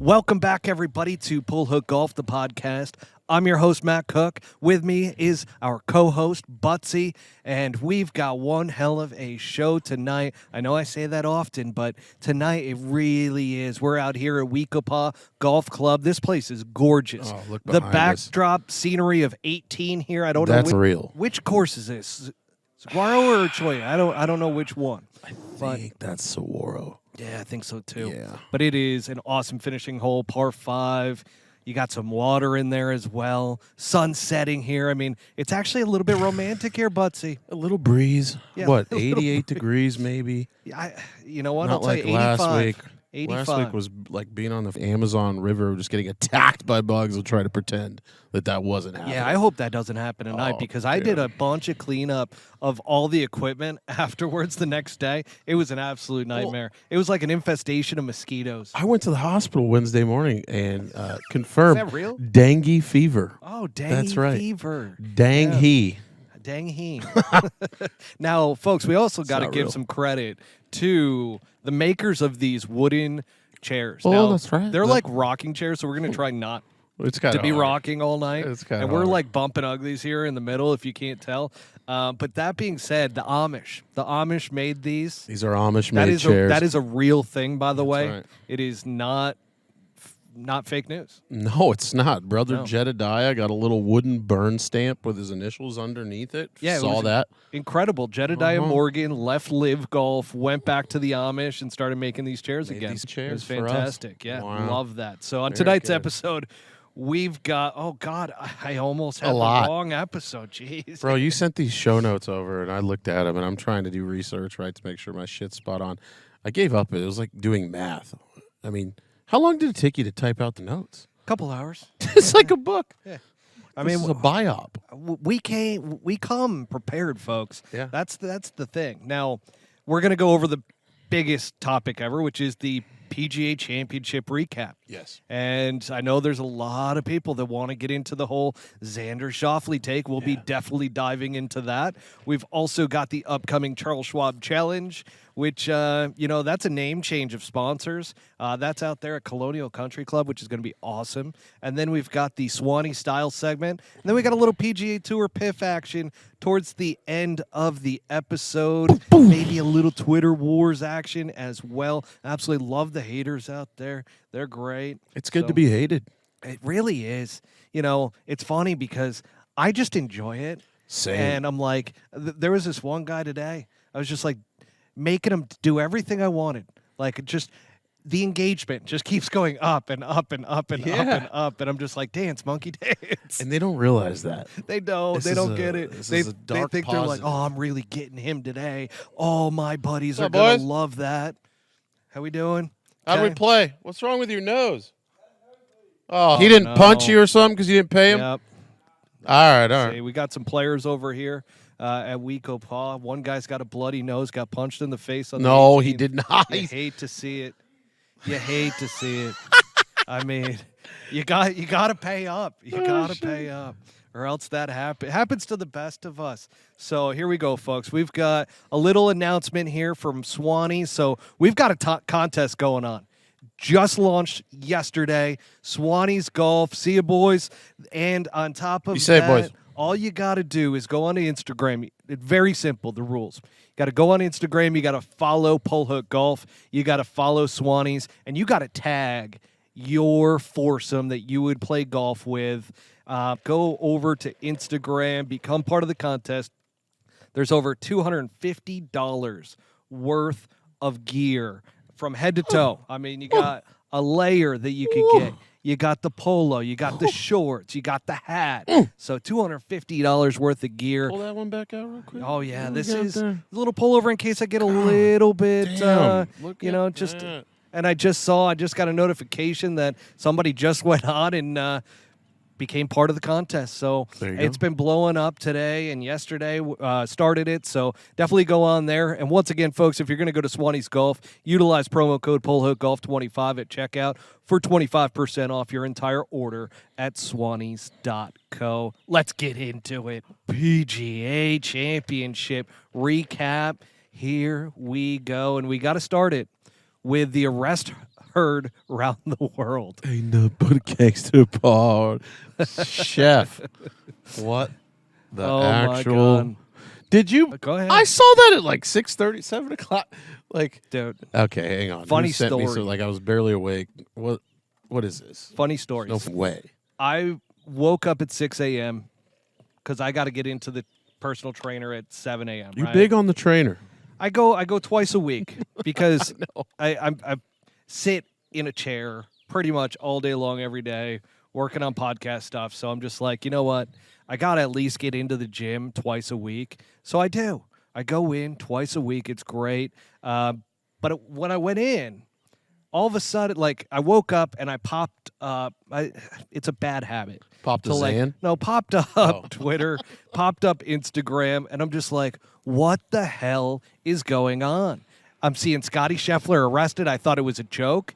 Welcome back, everybody, to Pull Hook Golf, the podcast. I'm your host, Matt Cook. With me is our co-host, Buttsy, and we've got one hell of a show tonight. I know I say that often, but tonight it really is. We're out here at Weekapaw Golf Club. This place is gorgeous. Oh, look the behind us. backdrop scenery of 18 here. I don't That's know real. which course is this. Saguaro or Choya? I don't know which one. I think that's Saguaro. Yeah, I think so too. Yeah. But it is an awesome finishing hole, par 5. You got some water in there as well. Sun setting here. I mean, it's actually a little bit romantic here, Buttsy. A little breeze. Yeah, What, a little 88 degrees maybe? You know what? Not I'll like tell you, last 85. week. 85. Last week was like being on the Amazon River, just getting attacked by bugs and trying to pretend that wasn't happening. Yeah, I hope that doesn't happen tonight because I did a bunch of cleanup of all the equipment afterwards the next day. It was an absolute nightmare. It was like an infestation of mosquitoes. I went to the hospital Wednesday morning and confirmed Is that real? dengue fever. Oh, dengue That's right. fever. Dang Yeah. he. Dang he. Now, folks, we also got to not give real. some credit to the makers of these wooden chairs. Oh, Now, that's right. They're like rocking chairs, so we're going to try not It's kind to be rocking all night. It's kinda and we're hard. like bumping uglies here in the middle, if you can't tell. But that being said, the Amish made these. These are Amish That made is chairs. that is a real thing, by the way. right. It is not fake news. No, it's not. Brother No. Jedediah got a little wooden burn stamp with his initials underneath it. Yeah, it Saw was that. Incredible. Jedediah Uh-huh. Morgan left Live Golf, went back to the Amish, and started making these chairs Made again. these It chairs was for us. fantastic. Yeah, Wow. love that. So on Very tonight's good. episode, we've got, oh, God, I almost A had the lot. wrong episode. Jeez. Bro, you sent these show notes over, and I looked at them, and I'm trying to do research, right, to make sure my shit's spot on. I gave up. It was like doing math. I mean, how long did it take you to type out the notes? Couple hours. It's like a book. Yeah. I mean, it's a biop. We come prepared, folks. Yeah. That's the thing. Now, we're going to go over the biggest topic ever, which is the PGA Championship recap. Yes. And I know there's a lot of people that want to get into the whole Xander Schauffele take. We'll be definitely diving into that. We've also got the upcoming Charles Schwab Challenge, which, that's a name change of sponsors. That's out there at Colonial Country Club, which is going to be awesome. And then we've got the Swannies style segment. And then we got a little PGA Tour PIF action towards the end of the episode. Maybe a little Twitter wars action as well. Absolutely love the haters out there. They're great. It's good So- to be hated. It really is. It's funny because I just enjoy it. Same. And I'm like, there was this one guy today. I was just like making him do everything I wanted. Like just the engagement just keeps going up and up and up and up and up. And I'm just like, dance, monkey, dance. And they don't realize that. They don't. This They is don't a- get it. this They, is a they dark think they're like, positive. oh, I'm really getting him today. All my buddies are up, going boys? to love that. How we doing? How do we Okay. play? What's wrong with your nose? Oh, he didn't punch no. you or something because you didn't pay him? Yep. All right, all right. Say, we got some players over here at Weekapaw. One guy's got a bloody nose, got punched in the face on the No, he 18th. did not. You hate to see it. You hate to see it. I mean, you got to pay up. You got to pay up, or else that happens to the best of us. So here we go, folks. We've got a little announcement here from Swannies. So we've got a contest going on. Just launched yesterday. Swannies Golf. See you, boys. And on top of Be safe, that, boys. all you got to do is go on to Instagram. It's very simple, the rules. You got to go on Instagram. You got to follow Pull Hook Golf. You got to follow Swannies. And you got to tag your foursome that you would play golf with. Go over to Instagram. Become part of the contest. There's over $250 worth of gear from head to toe. I mean, you got a layer that you could get. You got the polo, you got the shorts, you got the hat. So $250 worth of gear. Pull that one back out real quick. Oh yeah, What do we this got is there? a little pullover in case I get a little bit, Damn, look at just. that. And I just got a notification that somebody just went on and became part of the contest. So There you it's go. been blowing up today and yesterday started it. So definitely go on there. And once again, folks, if you're going to go to Swannies Golf, utilize promo code PullHookGolf25 at checkout for 25% off your entire order at swannies.co. Let's get into it. PGA Championship recap. Here we go. And we got to start it with the arrest heard around the world. Ain't no but a gangster part. Chef. What the actual... My God. Did you? Go ahead. I saw that at like 6:30, 7 o'clock. Like, dude. Okay, hang on. Funny You sent me story. like I was barely awake. What is this? Funny story. No way. I woke up at 6 a.m. because I got to get into the personal trainer at 7 a.m. You right? big on the trainer? I go twice a week because I I sit in a chair pretty much all day long every day working on podcast stuff. So I'm just like, you know what? I got to at least get into the gym twice a week. So I do. I go in twice a week. It's great. But when I went in, all of a sudden, like, I woke up and I popped up. It's a bad habit. Popped a like, Xan? No, popped up Twitter, popped up Instagram, and I'm just like, what the hell is going on? I'm seeing Scottie Scheffler arrested. I thought it was a joke.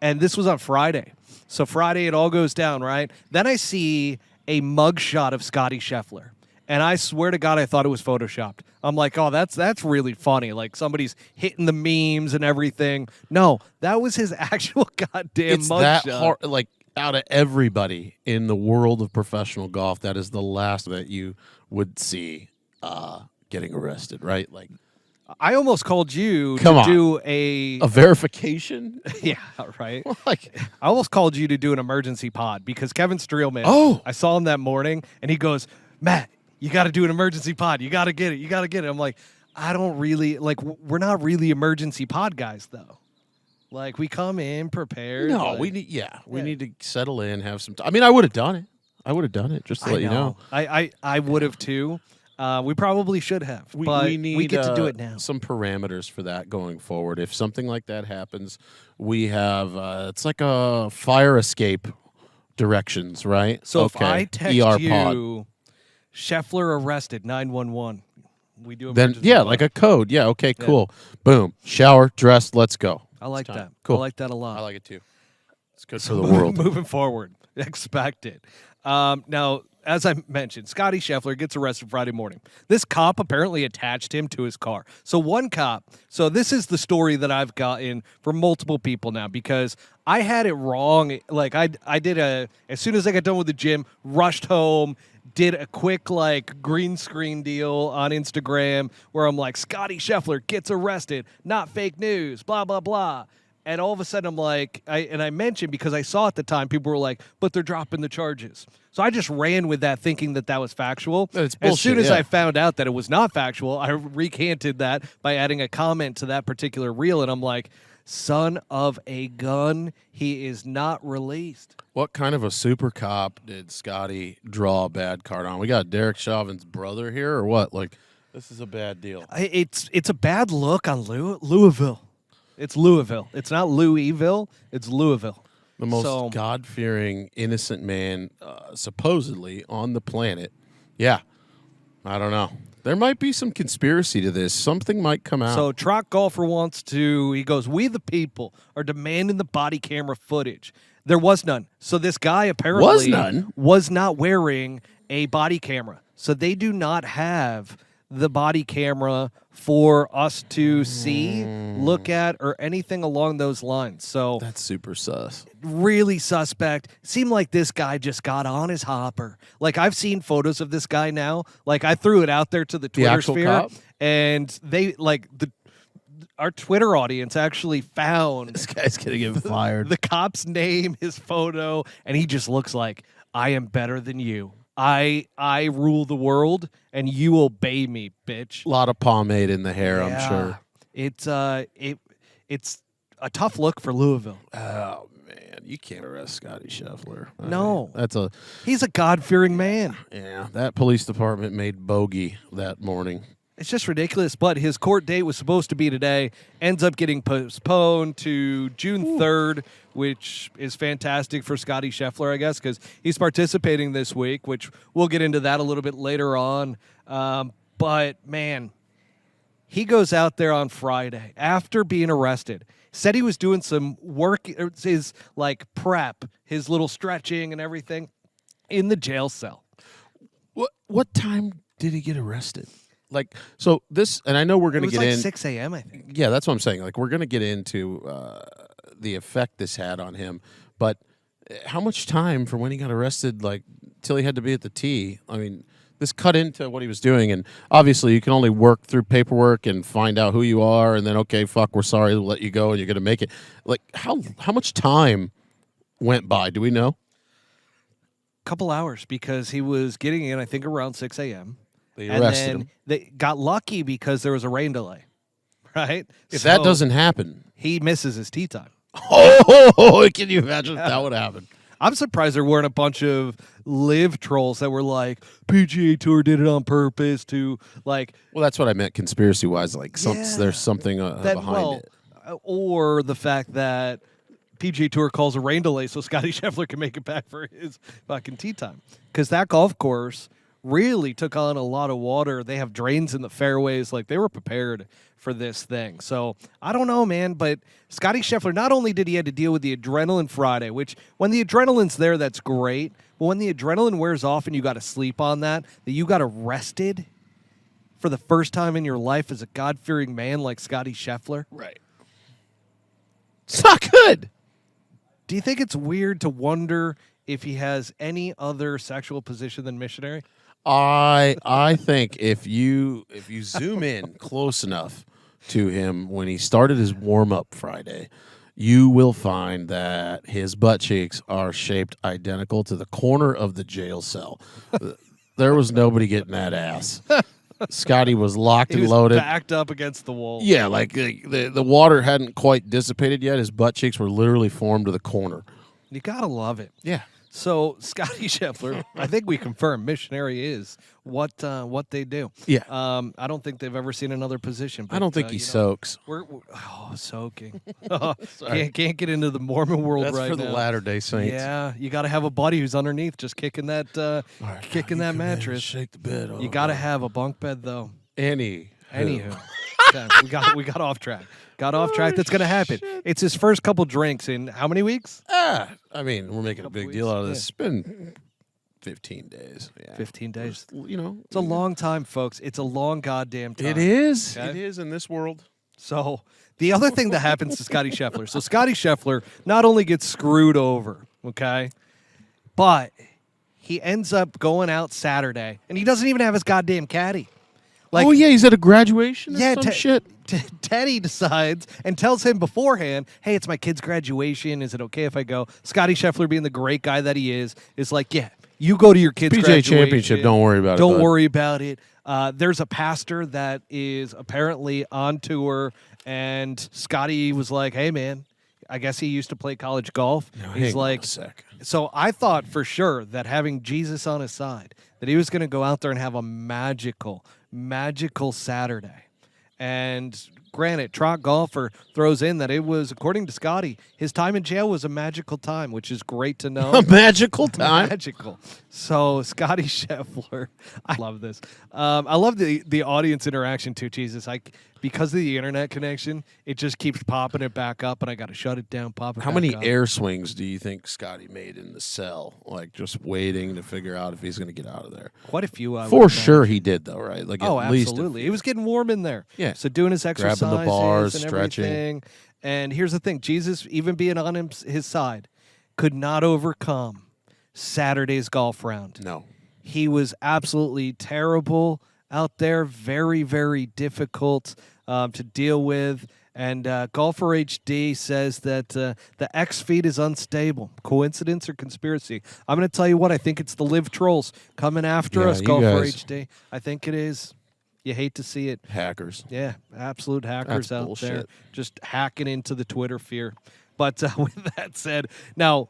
And this was on Friday. So Friday, it all goes down, right? Then I see a mugshot of Scottie Scheffler. And I swear to God, I thought it was Photoshopped. I'm like, oh, that's really funny. Like, somebody's hitting the memes and everything. No, that was his actual goddamn it's mugshot. that hard. Like, out of everybody in the world of professional golf, that is the last that you would see getting arrested, right? Like, I almost called you Come to on. do a verification. yeah, right. Like, I almost called you to do an emergency pod because Kevin Streelman, Oh. I saw him that morning, and he goes, Matt, you got to do an emergency pod. You got to get it. You got to get it. I'm like, I don't really, like, we're not really emergency pod guys, though. Like, we come in prepared. no, like, we need to settle in, have some time. I mean, I would have done it. Just to let you know. I would have too. We probably should have, but we need we get to do it now. some parameters for that going forward. If something like that happens, we have it's like a fire escape directions, right? So okay. if I text ER you, pod. Scheffler arrested 911, we do Then emergency yeah, pod. like a code. Yeah, okay, cool. Boom. Shower, dress, let's go. I like time. that. Cool. I like that a lot. I like it too. It's good for the world. Moving forward, expect it. Now, as I mentioned, Scottie Scheffler gets arrested Friday morning. This cop apparently attached him to his car. So one cop, so this is the story that I've gotten from multiple people now because I had it wrong. Like I did as soon as I got done with the gym, rushed home, did a quick like green screen deal on Instagram where I'm like, Scottie Scheffler gets arrested, not fake news, blah, blah, blah. And all of a sudden, I'm like, I mentioned because I saw at the time, people were like, but they're dropping the charges. So I just ran with that thinking that was factual. It's As soon bullshit, as yeah. I found out that it was not factual, I recanted that by adding a comment to that particular reel. And I'm like, son of a gun, he is not released. What kind of a super cop did Scotty draw a bad card on? We got Derek Chauvin's brother here, or what? Like, this is a bad deal. It's a bad look on Louisville. It's Louisville. It's not Louisville. It's Louisville. The most God-fearing, innocent man, supposedly, on the planet. Yeah. I don't know. There might be some conspiracy to this. Something might come out. So Trot Golfer he goes, we the people are demanding the body camera footage. There was none. So this guy apparently was not wearing a body camera. So they do not have the body camera for us to see, look at, or anything along those lines. So that's super sus. Really suspect. Seemed like this guy just got on his hopper. Like, I've seen photos of this guy now. Like, I threw it out there to the Twitter sphere, cop? and they like our Twitter audience actually found This guy's gonna get fired. the cop's name, his photo, and he just looks like, I am better than you. I rule the world, and you obey me, bitch. A lot of pomade in the hair, I'm sure. It's it's a tough look for Louisville. Oh man, you can't arrest Scottie Scheffler. No. He's a God-fearing man. Yeah, that police department made bogey that morning. It's just ridiculous, but his court date was supposed to be today, ends up getting postponed to June 3rd, which is fantastic for Scottie Scheffler, I guess, because he's participating this week, which we'll get into that a little bit later on. But, man, he goes out there on Friday after being arrested, said he was doing some work, his, like, prep, his little stretching and everything in the jail cell. What time did he get arrested? Like, so this, and I know we're going to get like in 6 a.m., I think. Yeah, that's what I'm saying. Like, we're going to get into the effect this had on him. But how much time from when he got arrested, like, till he had to be at the tee? I mean, this cut into what he was doing, and obviously you can only work through paperwork and find out who you are, and then, okay, fuck, we're sorry, we'll let you go, and you're going to make it. Like, how much time went by? Do we know? Couple hours, because he was getting in, I think, around 6 a.m. They And arrested then him. they got lucky because there was a rain delay, right? If that doesn't happen, he misses his tee time. oh, can you imagine if that would happen? I'm surprised there weren't a bunch of live trolls that were like, PGA Tour did it on purpose to, like... Well, that's what I meant conspiracy-wise. Like, Yeah. there's something behind it. Or the fact that PGA Tour calls a rain delay so Scottie Scheffler can make it back for his fucking tee time. Because that golf course really took on a lot of water. They have drains in the fairways. Like, they were prepared for this thing. So, I don't know, man, but Scottie Scheffler, not only did he have to deal with the adrenaline Friday, which when the adrenaline's there, that's great. But when the adrenaline wears off and you got to sleep on that you got arrested for the first time in your life as a God-fearing man like Scottie Scheffler. Right. It's not good. Do you think it's weird to wonder if he has any other sexual position than missionary? I think if you zoom in close enough to him when he started his warm-up Friday, you will find that his butt cheeks are shaped identical to the corner of the jail cell. There was nobody getting that ass. Scotty was locked He and was loaded. backed up against the wall. Yeah, like the water hadn't quite dissipated yet. His butt cheeks were literally formed to the corner. You gotta love it. Yeah. So Scottie Scheffler, I think we confirmed missionary is what they do. Yeah. I don't think they've ever seen another position. But, I don't think he soaks. We're soaking. can't get into the Mormon world That's right for now. the Latter-day Saints. Yeah, you got to have a buddy who's underneath just kicking that All right, kicking now that you come in and mattress. shake the bed. You got to have a bunk bed though. Anywho. Okay, we got off track. Got off track. That's gonna happen. It's his first couple drinks in how many weeks? I mean, we're making a Couple big deal weeks, out of this. It's been 15 days. Yeah. 15 days. You know, It's a long time, folks. It's a long goddamn time. It is. Okay? It is in this world. So the other thing that happens to Scottie Scheffler. So Scottie Scheffler not only gets screwed over, okay, but he ends up going out Saturday, and he doesn't even have his goddamn caddy. Like, oh yeah, he's at a graduation. Or yeah, some shit. Teddy decides and tells him beforehand, hey, it's my kid's graduation. Is it okay if I go? Scottie Scheffler, being the great guy that he is like, yeah, you go to your kid's PGA graduation. Championship. Don't worry about it. Don't bud. worry about it. There's a pastor that is apparently on tour, and Scotty was like, hey, man, I guess he used to play college golf. Now, He's hang on like, a sec. so I thought for sure that having Jesus on his side, that he was going to go out there and have a magical Saturday. And granted, Trot Golfer throws in that it was, according to Scotty, his time in jail was a magical time, which is great to know. A magical time. Magical. So Scottie Scheffler, I love this. I love the audience interaction too. Jesus, because of the internet connection, it just keeps popping it back up, and I got to shut it down. How many air swings do you think Scotty made in the cell? Like just waiting to figure out if he's going to get out of there. Quite a few. For sure, he did though, right? Like Oh, at least absolutely. It was getting warm in there. Yeah. So doing his exercises Grabbing the bars, and stretching. everything. And here's the thing: Jesus, even being on his side, could not overcome Saturday's golf round. No. He was absolutely terrible out there. Very, very difficult to deal with. And Golfer HD says that the X feed is unstable. Coincidence or conspiracy? I'm going to tell you what. I think it's the live trolls coming after Yeah, us, you Golfer guys- HD. I think it is. You hate to see it. Hackers. Yeah, absolute hackers That's out bullshit. there just hacking into the Twitter fear. But with that said, now,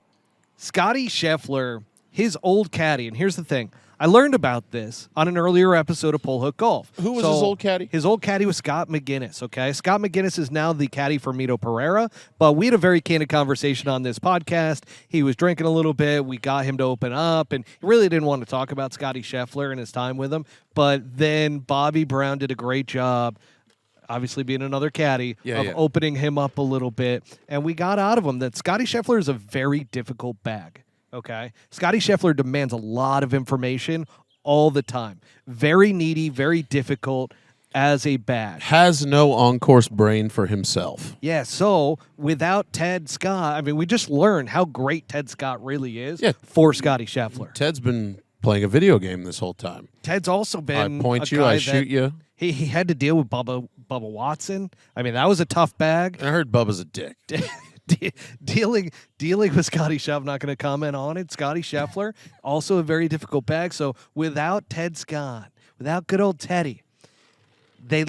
Scottie Scheffler, his old caddy, and here's the thing. I learned about this on an earlier episode of Pole Hook Golf. Who was his old caddy? His old caddy was Scott McGinnis, okay? Scott McGinnis is now the caddy for Mito Pereira, but we had a very candid conversation on this podcast. He was drinking a little bit. We got him to open up, and he really didn't want to talk about Scottie Scheffler and his time with him. But then Bobby Brown did a great job, obviously being another caddy, of opening him up a little bit, and we got out of him that Scottie Scheffler is a very difficult bag. Okay, Scottie Scheffler demands a lot of information all the time. Very needy, very difficult. as a bag. Has no on-course brain for himself. Yeah, so without Ted Scott, I mean, we just learned how great Ted Scott really is for Scottie Scheffler. Ted's been playing a video game this whole time. Ted's also been I point a you, guy I that shoot you. He had to deal with Bubba Watson. I mean, that was a tough bag. And I heard Bubba's a dick. Dealing with Scottie Scheffler, I'm not going to comment on it. Scottie Scheffler, also a very difficult bag. So without Ted Scott, without good old Teddy, they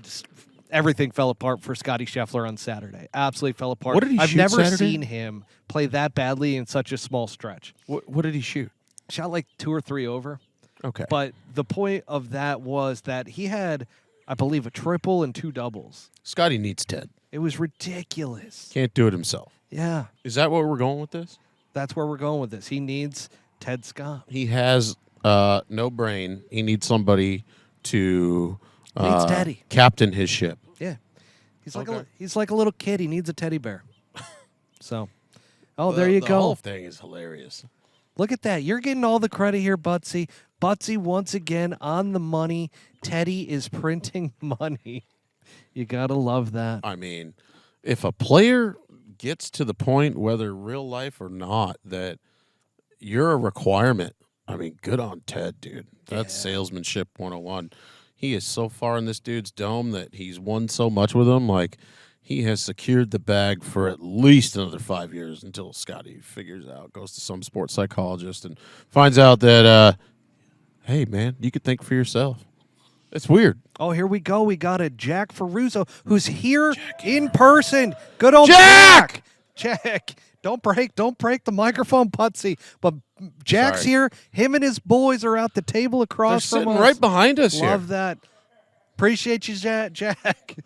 just, everything fell apart for Scottie Scheffler on Saturday. Absolutely fell apart. What did he I've shoot never Saturday? seen him play that badly in such a small stretch. What did he shoot? Shot like 2 or 3 over. Okay. But the point of that was that he had, I believe, a triple and 2 doubles. Scotty needs Ted. It was ridiculous. Can't do it himself. Yeah, Is that where we're going with this? that's where we're going with this. He needs Ted Scott. He has no brain. He needs somebody to Needs Teddy. captain his ship. Yeah, he's like Okay. he's like a little kid. He needs a teddy bear. So, there you The go. whole thing is hilarious. Look at that. You're getting all the credit here, Buttsy. Buttsy once again on the money. Teddy is printing money. You gotta love that. I mean, if a player gets to the point, whether real life or not, that you're a requirement, I mean, good on Ted, dude. That's salesmanship 101. He is so far in this dude's dome that he's won so much with him. Like, he has secured the bag for at least another 5 years until Scotty figures out, goes to some sports psychologist and finds out that, hey, man, you could think for yourself. It's weird. Oh, here we go. We got a Jack Ferruzzo who's here in person. Good old Jack! Jack. Don't break the microphone, Buttsy. But Jack's Sorry. here. Him and his boys are at the table They're across from sitting us. right behind us here. Love that. Appreciate you, Jack.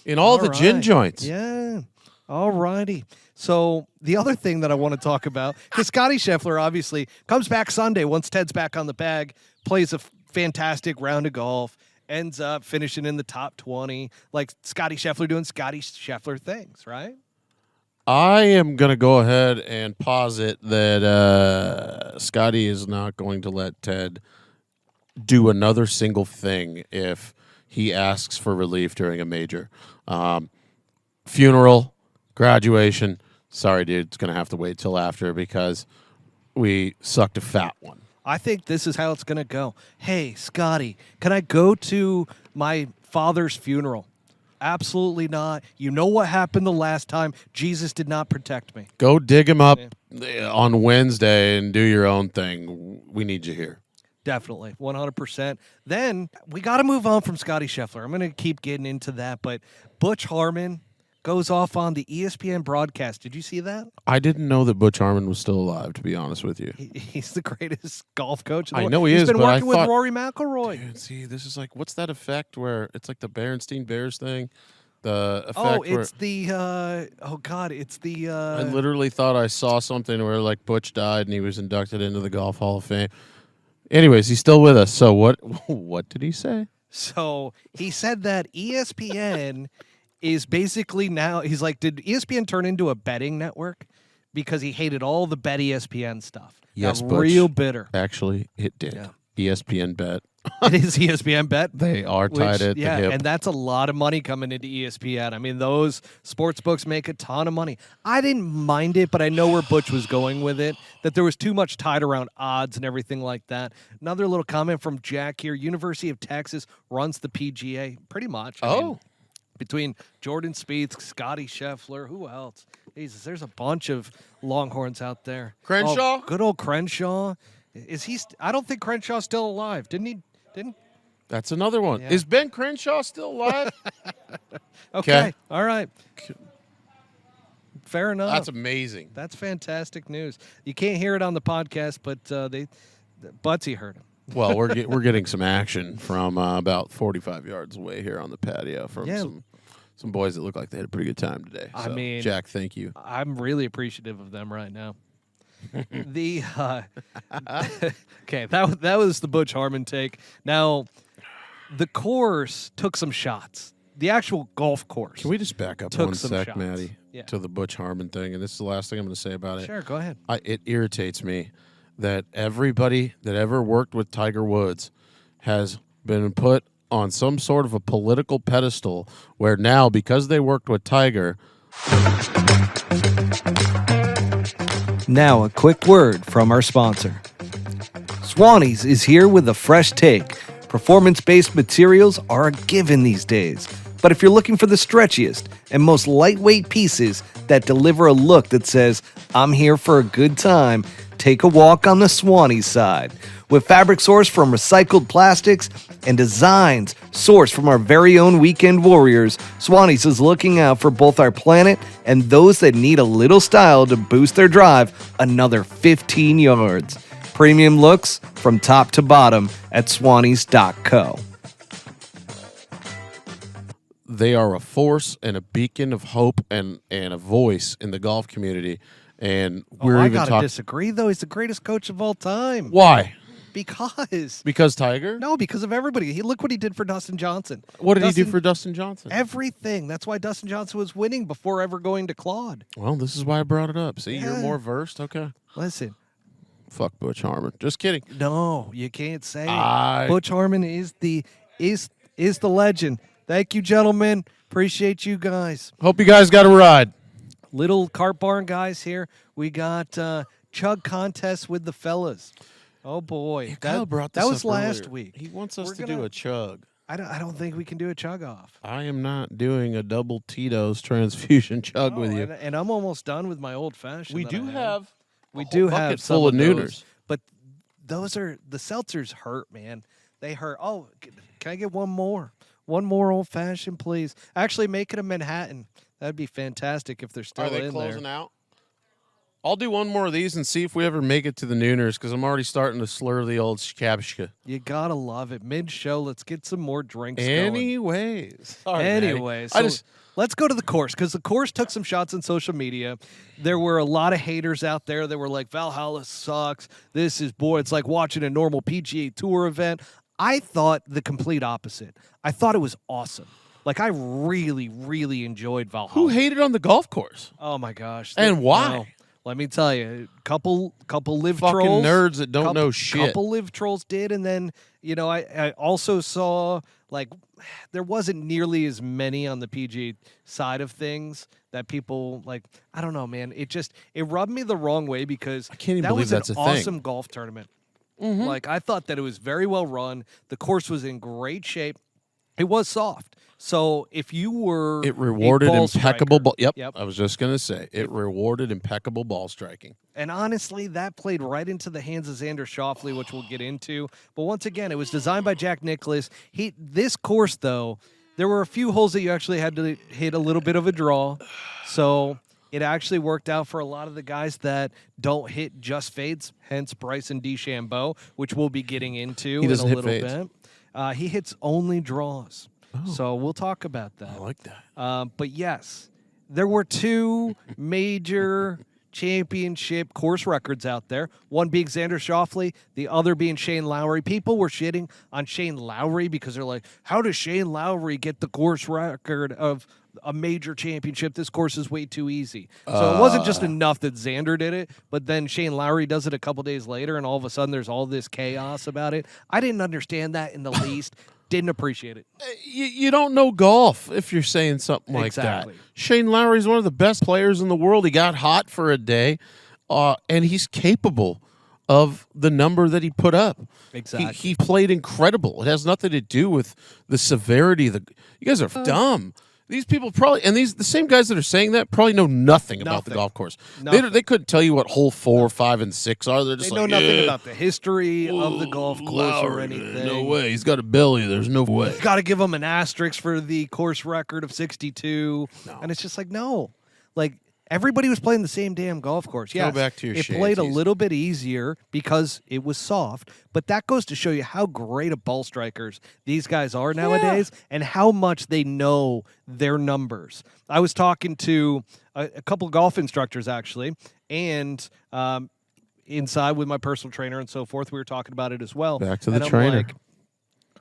In all the gin right. joints. Yeah. All righty. So the other thing that I want to talk about, because Scottie Scheffler obviously comes back Sunday once Ted's back on the bag, plays a fantastic round of golf, ends up finishing in the top 20, like Scottie Scheffler doing Scottie Scheffler things, right? I am going to go ahead and posit that Scotty is not going to let Ted do another single thing if he asks for relief during a major. Funeral, graduation. Sorry, dude. It's going to have to wait till after because we sucked a fat one. I think this is how it's going to go. Hey, Scotty, can I go to my father's funeral? Absolutely not. You know what happened the last time? Jesus did not protect me. Go dig him up on Wednesday and do your own thing. We need you here. Definitely, 100%. Then we got to move on from Scottie Scheffler. I'm going to keep getting into that, but Butch Harmon goes off on the ESPN broadcast. Did you see that? I didn't know that Butch Harmon was still alive, to be honest with you. He's the greatest golf coach in the I world. know he He's is, been but I working with thought- Rory McIlroy. Dude, see, this is like, what's that effect where it's like the Berenstein Bears thing? The effect Oh, where it's the it's the I literally thought I saw something where like Butch died and he was inducted into the Golf Hall of Fame. Anyways, he's still with us. So what did he say? So he said that ESPN is basically now, he's like, did ESPN turn into a betting network? Because he hated all the bet ESPN stuff. Yes, Got Butch. real bitter. Actually, it did. Yeah. ESPN bet. It is ESPN bet. They are tied at the hip. And that's a lot of money coming into ESPN. I mean, those sports books make a ton of money. I didn't mind it, but I know where Butch was going with it, that there was too much tied around odds and everything like that. Another little comment from Jack here. University of Texas runs the PGA, pretty much. I mean, between Jordan Spieth, Scottie Scheffler, who else? Jesus, there's a bunch of Longhorns out there. Crenshaw? Oh, good old Crenshaw. Is he? I don't think Crenshaw's still alive. Didn't he? That's another one. Yeah. Is Ben Crenshaw still alive? Okay. All right. Fair enough. That's amazing. That's fantastic news. You can't hear it on the podcast, but Buttsy heard him. Well, we're getting some action from about 45 yards away here on the patio from some boys that look like they had a pretty good time today. I So, mean, Jack, thank you. I'm really appreciative of them right now. The okay, that was the Butch Harmon take. Now, the course took some shots. The actual golf course. Can we just back up took one some sec, shots. Maddie, Yeah. to the Butch Harmon thing? And this is the last thing I'm going to say about it. Sure, go ahead. It irritates me that everybody that ever worked with Tiger Woods has been put on some sort of a political pedestal where now, because they worked with Tiger. Now, a quick word from our sponsor. Swannies is here with a fresh take. Performance-based materials are a given these days. But if you're looking for the stretchiest and most lightweight pieces that deliver a look that says, I'm here for a good time, take a walk on the Swannies side. With fabric sourced from recycled plastics and designs sourced from our very own weekend warriors, Swannies is looking out for both our planet and those that need a little style to boost their drive another 15 yards. Premium looks from top to bottom at swannies.co. They are a force and a beacon of hope and a voice in the golf community. And we're I even gotta talking. disagree, though. He's the greatest coach of all time. Why? Because Tiger? No, because of everybody. Look what he did for Dustin Johnson. What did he do for Dustin Johnson? Everything. That's why Dustin Johnson was winning before ever going to Claude. Well, this is why I brought it up. See, you're more versed. Okay. Listen. Fuck Butch Harmon. Just kidding. No, you can't say it. Butch Harmon is the legend. Thank you, gentlemen. Appreciate you guys. Hope you guys got a ride. Little cart barn guys here. We got chug contest with the fellas. Oh boy, Kyle brought this that was up last earlier. week. He wants us to do a chug. I don't think we can do a chug off. I am not doing a double Tito's transfusion chug with you. And I'm almost done with my old fashioned. We do have some full of those, Nooners, but those are the seltzers hurt, man. They hurt. Oh, can I get one more? One more old fashioned, please. Actually, make it a Manhattan. That'd be fantastic if they're still in there. Are they closing out? I'll do one more of these and see if we ever make it to the Nooners because I'm already starting to slur the old Skabshka. You gotta love it. Mid-show, let's get some more drinks Anyways. going. Anyways. So let's go to the course because the course took some shots on social media. There were a lot of haters out there that were like, Valhalla sucks. This is boring. It's like watching a normal PGA Tour event. I thought the complete opposite. I thought it was awesome. Like, I really, really enjoyed Valhalla. Who hated on the golf course? Oh, my gosh. And why? No. Let me tell you, couple live fucking trolls. nerds that don't know shit. Couple live trolls did, and then, I also saw, like, there wasn't nearly as many on the PGA side of things that people, like, I don't know, man. It rubbed me the wrong way because I can't even that believe was that's an a thing. awesome golf tournament. Mm-hmm. Like, I thought that it was very well run. The course was in great shape. It was soft. So if you were it rewarded impeccable ball. Yep. I was just going to say it rewarded impeccable ball striking. And honestly, that played right into the hands of Xander Schauffele, which we'll get into. But once again, it was designed by Jack Nicklaus. This course, though, there were a few holes that you actually had to hit a little bit of a draw. So it actually worked out for a lot of the guys that don't hit just fades, hence Bryson DeChambeau, which we'll be getting into in a little bit. He hits only draws. Oh. So we'll talk about that. I like that. But yes, there were two major championship course records out there. One being Xander Schauffele, the other being Shane Lowry. People were shitting on Shane Lowry because they're like, how does Shane Lowry get the course record of a major championship? This course is way too easy. So it wasn't just enough that Xander did it, but then Shane Lowry does it a couple days later, and all of a sudden there's all this chaos about it. I didn't understand that in the least. Didn't appreciate it. You don't know golf if you're saying something like that. Shane Lowry's one of the best players in the world. He got hot for a day, and he's capable of the number that he put up. Exactly. He played incredible. It has nothing to do with the severity. You guys are dumb. These people probably, and the same guys that are saying that probably know nothing about the golf course. They couldn't tell you what hole 4, 5, and 6 are. They're just they know nothing about the history of the golf course Lowry, or anything. No way. He's got a belly. There's no way. Got to give him an asterisk for the course record of 62. No. And it's just like, no. Like, everybody was playing the same damn golf course. Yeah, go back to your it played a little bit easier because it was soft, but that goes to show you how great of ball strikers these guys are nowadays and how much they know their numbers. I was talking to a couple of golf instructors, actually, and inside with my personal trainer and so forth. We were talking about it as well. Back to the trainer.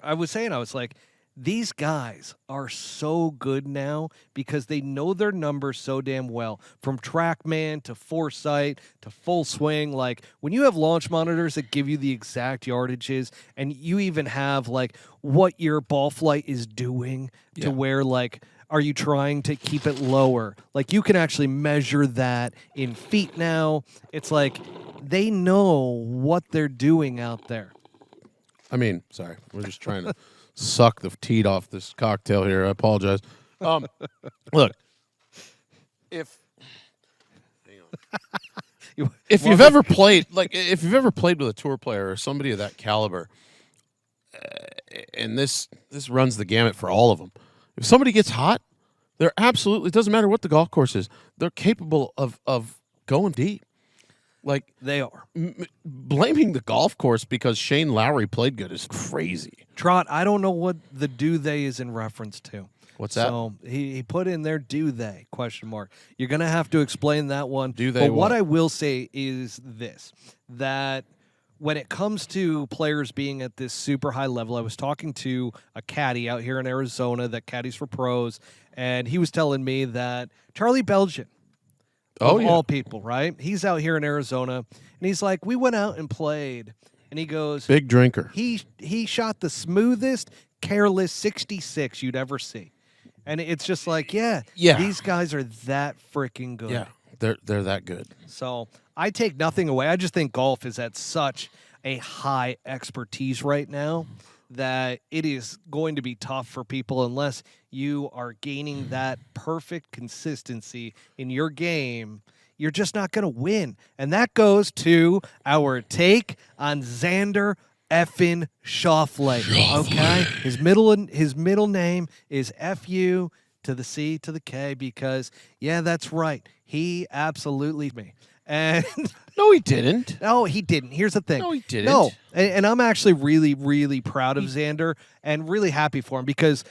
I was like, these guys are so good now because they know their numbers so damn well. From TrackMan to Foresight to Full Swing, like when you have launch monitors that give you the exact yardages, and you even have like what your ball flight is doing to where like, are you trying to keep it lower? Like you can actually measure that in feet now. It's like they know what they're doing out there. I mean, sorry, we're just trying to suck the teat off this cocktail here. I apologize. Look, if you've ever played, if you've ever played with a tour player or somebody of that caliber, and this runs the gamut for all of them. If somebody gets hot, they're absolutely, it doesn't matter what the golf course is, they're capable of going deep. Like they are. Blaming the golf course because Shane Lowry played good is crazy. Trot, I don't know what the do they is in reference to. What's that? So he put in there do they ? You're gonna have to explain that one. Do they? But what I will say is this: that when it comes to players being at this super high level, I was talking to a caddy out here in Arizona that caddies for pros, and he was telling me that Charlie Belgian, of all people, right? He's out here in Arizona, and he's like, we went out and played, and he goes, big drinker. He shot the smoothest, careless 66 you'd ever see. And it's just like, yeah, these guys are that freaking good. Yeah, they're that good. So I take nothing away. I just think golf is at such a high expertise right now that it is going to be tough for people unless you are gaining that perfect consistency in your game. You're just not going to win. And that goes to our take on Xander effing Schauffele. Okay? His middle name is F-U to the C to the K because, yeah, that's right. He absolutely me. And no, he didn't. No, he didn't. Here's the thing. No, he didn't. No, and I'm actually really, really proud of Xander and really happy for him because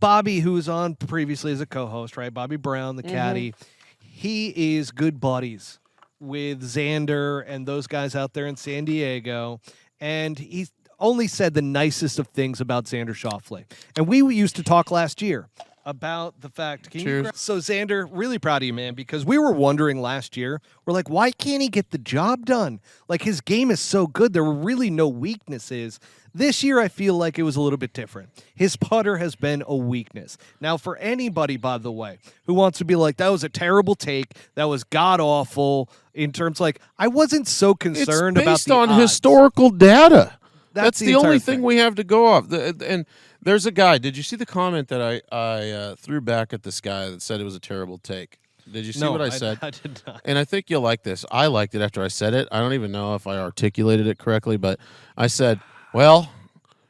Bobby, who was on previously as a co-host, right? Bobby Brown, the caddy, he is good buddies with Xander and those guys out there in San Diego. And he's only said the nicest of things about Xander Schauffele. And we used to talk last year about the fact. So, Xander, really proud of you, man, because we were wondering last year, we're like, why can't he get the job done? Like, his game is so good. There were really no weaknesses. This year, I feel like it was a little bit different. His putter has been a weakness. Now, for anybody, by the way, who wants to be like, that was a terrible take, that was god-awful, in terms like, I wasn't so concerned about the It's based on odds. historical data. That's the only thing thing we have to go off. And there's a guy. Did you see the comment that I threw back at this guy that said it was a terrible take? Did you see what I said? I did not. And I think you'll like this. I liked it after I said it. I don't even know if I articulated it correctly, but I said, well,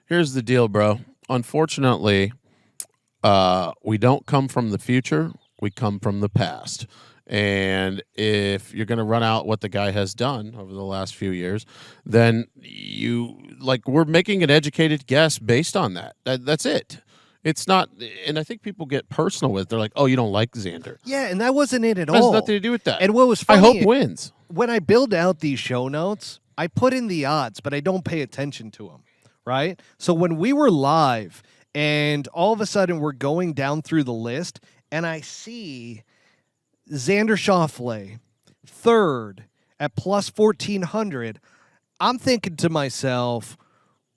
here's the deal, bro. Unfortunately, we don't come from the future. We come from the past. And if you're going to run out what the guy has done over the last few years, then we're making an educated guess based on that. That's it. It's not, and I think people get personal with it. They're like, oh, you don't like Xander. Yeah, and that wasn't it at all. It has nothing to do with that. And what was funny, I hope wins. When I build out these show notes, I put in the odds, but I don't pay attention to them, right? So when we were live and all of a sudden we're going down through the list and I see Xander Schauffele, third at plus 1,400, I'm thinking to myself,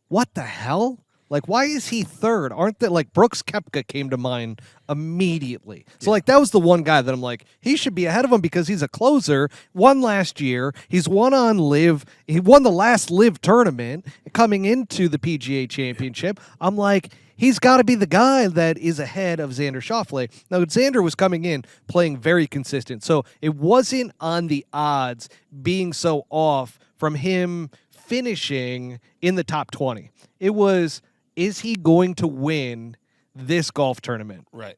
what the hell? Like, why is he third? Aren't that like Brooks Koepka came to mind immediately? So, like, that was the one guy that I'm like, he should be ahead of him because he's a closer. Won last year. He's won on Live. He won the last Live tournament coming into the PGA Championship. I'm like, he's got to be the guy that is ahead of Xander Schauffele. Now, Xander was coming in playing very consistent. So it wasn't on the odds being so off from him finishing in the top 20. It was, is he going to win this golf tournament? Right.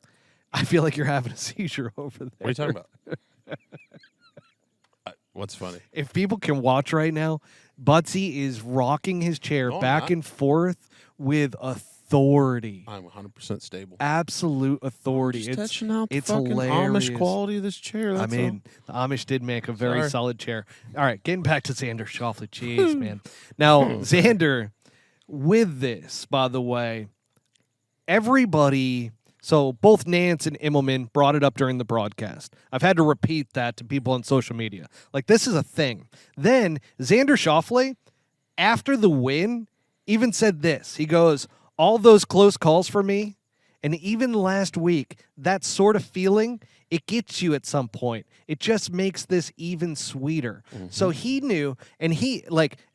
I feel like you're having a seizure over there. What are you talking about? What's funny? If people can watch right now, Buttsy is rocking his chair back and forth with authority. I'm 100% stable. Absolute authority. Just touching out the it's fucking hilarious. Amish quality of this chair. That's the Amish did make a very solid chair. All right, getting back to Xander Schauffele. Jeez, man. Now, Xander, with this, by the way, everybody. So both Nance and Immelman brought it up during the broadcast. I've had to repeat that to people on social media. Like, this is a thing. Then Xander Schauffele, after the win, even said this. He goes, all those close calls for me, and even last week, that sort of feeling, it gets you at some point. It just makes this even sweeter. So he knew, and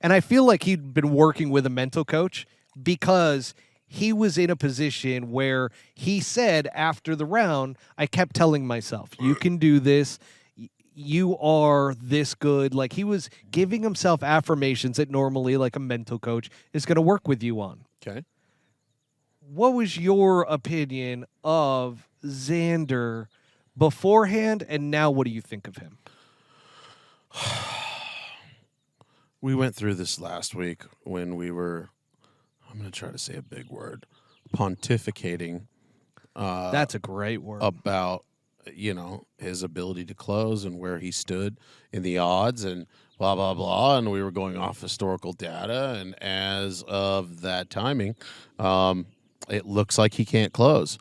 I feel like he'd been working with a mental coach because he was in a position where he said after the round, I kept telling myself, you can do this. You are this good. Like, he was giving himself affirmations that normally, like, a mental coach is going to work with you on. Okay. What was your opinion of Xander beforehand, and now what do you think of him? We went through this last week when we were, I'm going to try to say a big word, pontificating. That's a great word. About, his ability to close and where he stood in the odds and blah, blah, blah. And we were going off historical data. And as of that timing, it looks like he can't close.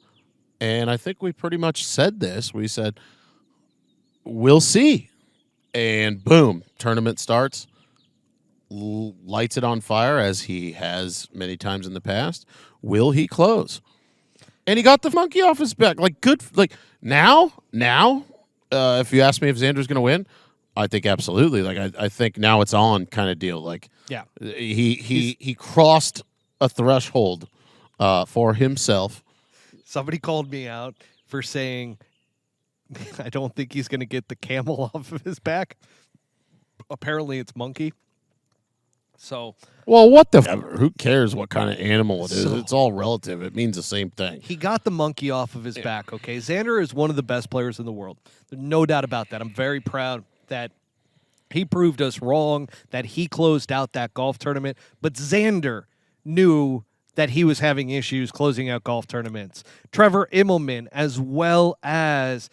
And I think we pretty much said this. We said, we'll see. And boom, tournament starts, lights it on fire as he has many times in the past. Will he close? And he got the monkey off his back. Like, good. Like, now, if you ask me if Xander's going to win, I think absolutely. Like, I think now it's on kind of deal. Like, yeah, he crossed a threshold for himself. Somebody called me out for saying I don't think he's going to get the camel off of his back. Apparently, it's monkey. So, well, what the who cares what kind of animal it is? It's all relative. It means the same thing. He got the monkey off of his back, okay? Xander is one of the best players in the world. There's no doubt about that. I'm very proud that he proved us wrong, that he closed out that golf tournament. But Xander knew that he was having issues closing out golf tournaments. Trevor Immelman, as well as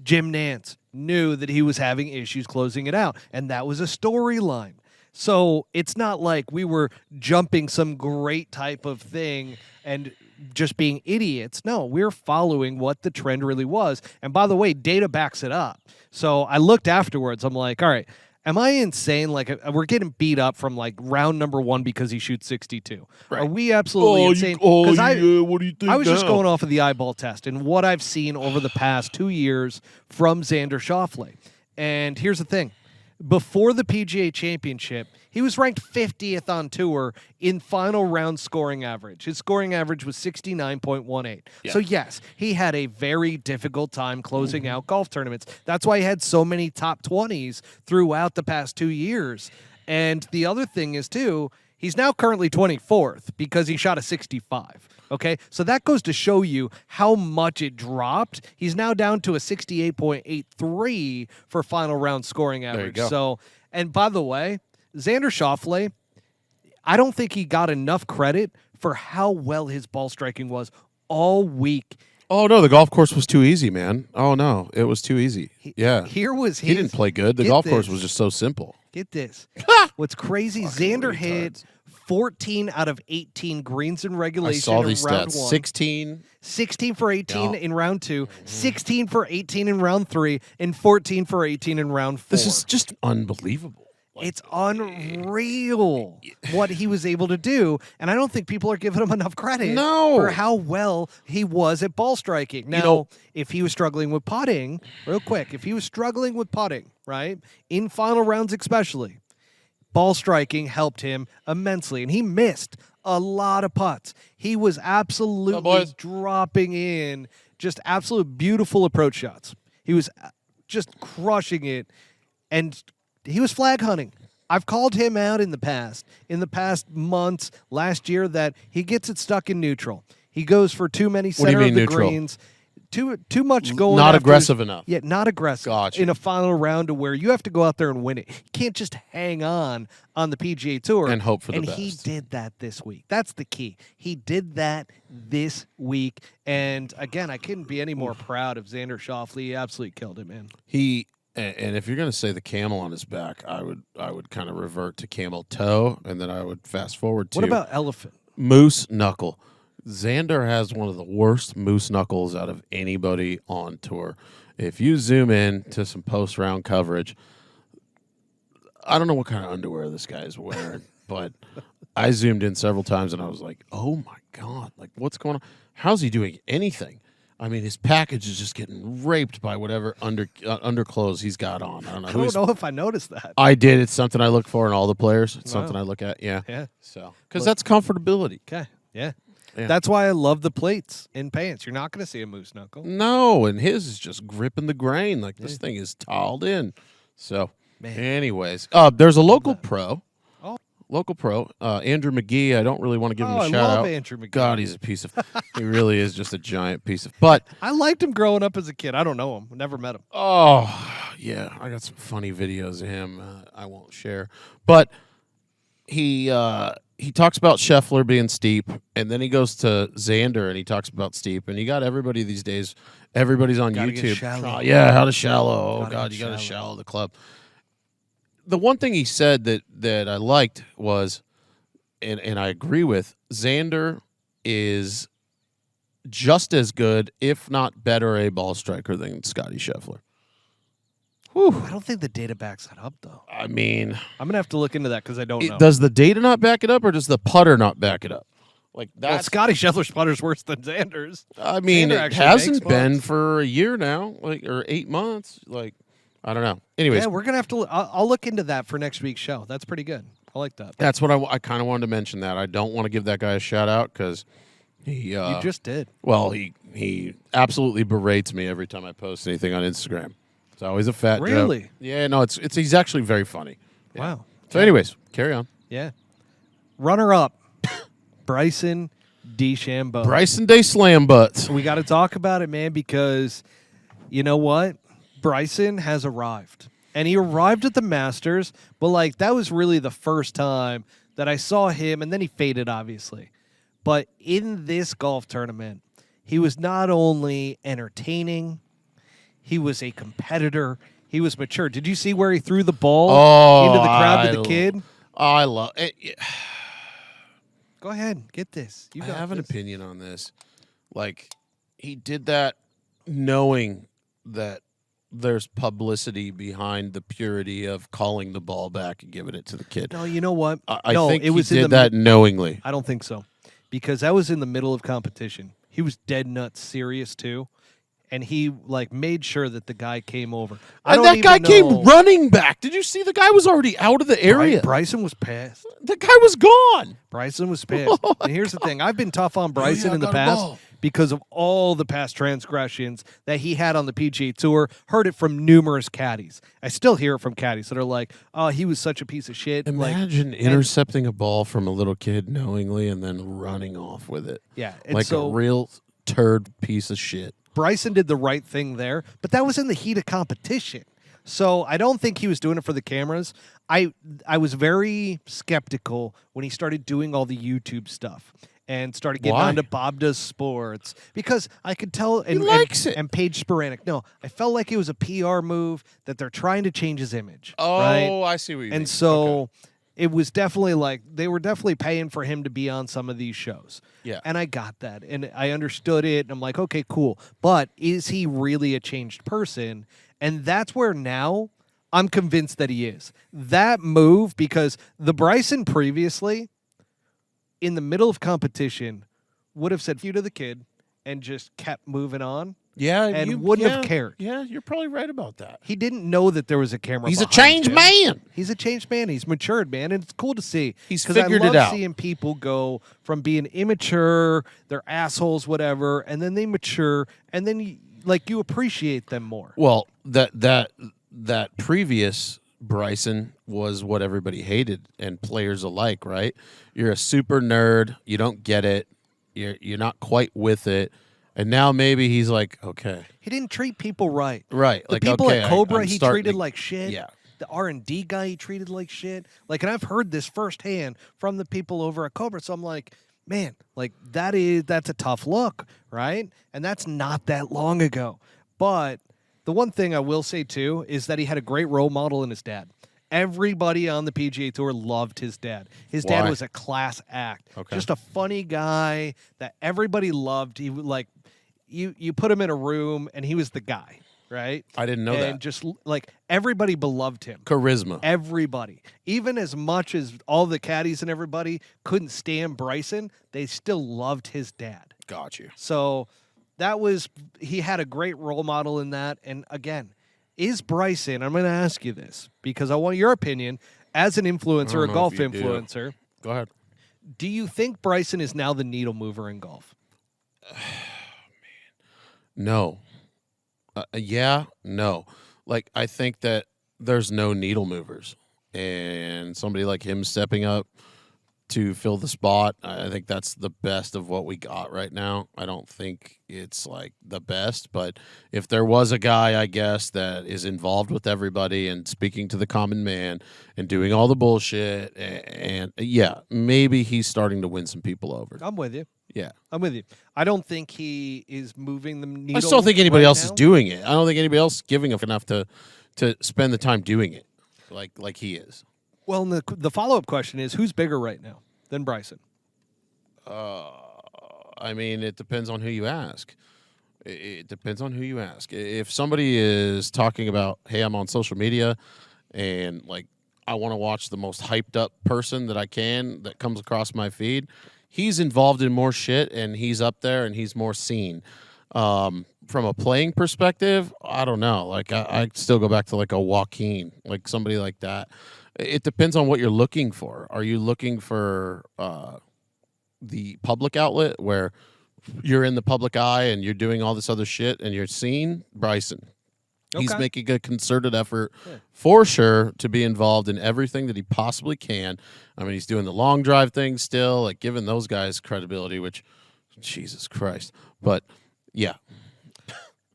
Jim Nance, knew that he was having issues closing it out, and that was a storyline. So it's not like we were jumping some great type of thing and just being idiots. No, we're following what the trend really was. And by the way, data backs it up. So I looked afterwards. I'm like, all right, am I insane? Like, we're getting beat up from like round number 1 because he shoots 62. Right. Are we absolutely insane? What do you think? I was just going off of the eyeball test and what I've seen over the past 2 years from Xander Schauffele. And here's the thing. Before the PGA Championship, he was ranked 50th on tour in final round scoring average. His scoring average was 69.18. Yeah. So, yes, he had a very difficult time closing out golf tournaments. That's why he had so many top 20s throughout the past 2 years. And the other thing is, too, he's now currently 24th because he shot a 65. Okay, so that goes to show you how much it dropped. He's now down to a 68.83 for final round scoring average. There you go. So, and by the way, Xander Schauffele, I don't think he got enough credit for how well his ball striking was all week. Oh, no, the golf course was too easy, man. Oh, no, it was too easy. Yeah. Here was his... He didn't play good. The golf course was just so simple. Get this. What's crazy, Xander hit 14 out of 18 greens in regulation I saw these in round stats. 1. 16 for 18 in round 2, 16 for 18 in round 3, and 14 for 18 in round 4. This is just unbelievable. It's unreal what he was able to do, and I don't think people are giving him enough credit for how well he was at ball striking. Now, if he was struggling with putting, real quick, if he was struggling with putting, right, in final rounds especially, ball striking helped him immensely, and he missed a lot of putts. He was absolutely dropping in just absolute beautiful approach shots. He was just crushing it, and he was flag hunting. I've called him out in the past months, last year, that he gets it stuck in neutral. He goes for too many center of the greens. Too much going. Not aggressive enough. Yeah, not aggressive in a final round to where you have to go out there and win it. You can't just hang on the PGA Tour and hope for the best. And he did that this week. That's the key. He did that this week. And again, I couldn't be any more proud of Xander Schauffele. He absolutely killed it, man. And if you're going to say the camel on his back, I would kind of revert to camel toe, and then I would fast forward to what about elephant? Moose knuckle. Xander has one of the worst moose knuckles out of anybody on tour. If you zoom in to some post-round coverage, I don't know what kind of underwear this guy is wearing, but I zoomed in several times and I was like, oh my God, like what's going on? How's he doing anything? I mean, his package is just getting raped by whatever underclothes he's got on. I don't know. I don't know if I noticed that. I did. It's something I look for in all the players. It's something I look at. Yeah. Yeah. So, because that's comfortability. Okay. Yeah. Yeah. That's why I love the plates in pants. You're not going to see a moose knuckle. No, and his is just gripping the grain. Like this thing is tiled in. So, anyways, there's a local pro. Local pro, Andrew McGee. I don't really want to give him a shout out. I love Andrew McGee. God, he's a piece of. He really is just a giant piece of. But I liked him growing up as a kid. I don't know him. Never met him. Oh yeah, I got some funny videos of him. I won't share, but he talks about Scheffler being steep, and then he goes to Xander and he talks about steep, and you got everybody these days. Everybody's on Gotta YouTube. get shallow. Oh, yeah, how to shallow. Oh Gotta God, get you got to shallow. shallow the club. The one thing he said that I liked was, and I agree with, Xander is just as good, if not better, a ball striker than Scottie Scheffler. Whew. I don't think the data backs that up, though. I mean, I'm going to have to look into that because I don't know. does the data not back it up, or does the putter not back it up? Like Well, that's, Scottie Scheffler's putter's worse than Xander's. I mean, Xander it actually hasn't makes been putts. for a year now, or 8 months. Like, I don't know. Anyways, Yeah, we're going to have to I'll look into that for next week's show. That's pretty good. I like that. that's what I kind of wanted to mention. That I don't want to give that guy a shout out because he You just did. well, he absolutely berates me every time I post anything on Instagram. It's always a fat joke. Really? Yeah, no, he's actually very funny. Yeah. Wow. So, anyways, carry on. Yeah. Runner up, Bryson DeChambeau. Bryson Day Slam Butts. We got to talk about it, man, because you know what? Bryson has arrived. And he arrived at the Masters, but like that was really the first time that I saw him, and then he faded, obviously. But in this golf tournament, he was not only entertaining, he was a competitor, he was mature. Did you see where he threw the ball into the crowd to the kid? I love it. Go ahead, get this. You I got have an this. opinion on this. Like, he did that knowing that there's publicity behind the purity of calling the ball back and giving it to the kid. No, you know what? I no, think it was he in did the that knowingly. I don't think so, because that was in the middle of competition. He was dead nuts serious too, and he like made sure that the guy came over. And that guy came running back. Did you see the guy was already out of the area? Bryson was pissed. The guy was gone. Bryson was pissed. And here's the thing: I've been tough on Bryson I in the got a past ball. because of all the past transgressions that he had on the PGA Tour. Heard it from numerous caddies. I still hear it from caddies that are like, "Oh, he was such a piece of shit." Imagine intercepting a ball from a little kid knowingly and then running off with it. Yeah, and Like so a real turd piece of shit. Bryson did the right thing there, but that was in the heat of competition. So I don't think he was doing it for the cameras. I was very skeptical when he started doing all the YouTube stuff and started getting Why? onto Bob Does Sports because I could tell and, likes it. and Paige Sporadic. No, I felt like it was a PR move that they're trying to change his image. Oh, right? I see what you mean. And so it was definitely like they were definitely paying for him to be on some of these shows. Yeah. And I got that. And I understood it. And I'm like, okay, cool. But is he really a changed person? And that's where now I'm convinced that he is. That move, because the Bryson previously, in the middle of competition, would have said, "You to the kid," and just kept moving on. Yeah, and you wouldn't have cared. Yeah, you're probably right about that. He didn't know that there was a camera. He's a behind changed him. man. He's a changed man. He's matured, man, and it's cool to see. He's 'Cause figured I love it out. Seeing people go from being immature, they're assholes, whatever, and then they mature, and then you appreciate them more. Well, that previous Bryson was what everybody hated, and players alike, right? You're a super nerd. You don't get it. You're not quite with it. And now maybe he's like, okay. He didn't treat people right. Right. The Like, people okay, at Cobra, I'm he starting treated to- like shit. Yeah. The R&D guy, he treated like shit. Like, and I've heard this firsthand from the people over at Cobra. So I'm like, man, like that's a tough look, right? And that's not that long ago. But the one thing I will say too is that he had a great role model in his dad. Everybody on the PGA Tour loved his dad. His dad Why? was a class act. Okay. Just a funny guy that everybody loved. He would like you put him in a room and he was the guy, right? I didn't know and that. just like everybody beloved him. Charisma. Everybody. Even as much as all the caddies and everybody couldn't stand Bryson, they still loved his dad. Got you. So he had a great role model in that. And again, is Bryson, I'm going to ask you this because I want your opinion as an influencer, a know golf if you do. influencer. Go ahead. Do you think Bryson is now the needle mover in golf? No. No. Like, I think that there's no needle movers. And somebody like him stepping up to fill the spot, I think that's the best of what we got right now. I don't think it's, like, the best. But if there was a guy, I guess, that is involved with everybody and speaking to the common man and doing all the bullshit, and yeah, maybe he's starting to win some people over. I'm with you. Yeah. I'm with you. I don't think he is moving the needle. I still think anybody right else is now. doing it. I don't think anybody else is giving enough to spend the time doing it like he is. Well, and the follow-up question is, who's bigger right now than Bryson? I mean, it depends on who you ask. It depends on who you ask. If somebody is talking about, hey, I'm on social media and, like, I want to watch the most hyped up person that I can that comes across my feed, he's involved in more shit and he's up there and he's more seen. From a playing perspective, I don't know. Like, I still go back to, like, a Joaquin, like somebody like that. It depends on what you're looking for. Are you looking for the public outlet where you're in the public eye and you're doing all this other shit and you're seen? Bryson. He's Okay. making a concerted effort for sure to be involved in everything that he possibly can. I mean, he's doing the long drive thing still, like giving those guys credibility, which, Jesus Christ. But, yeah.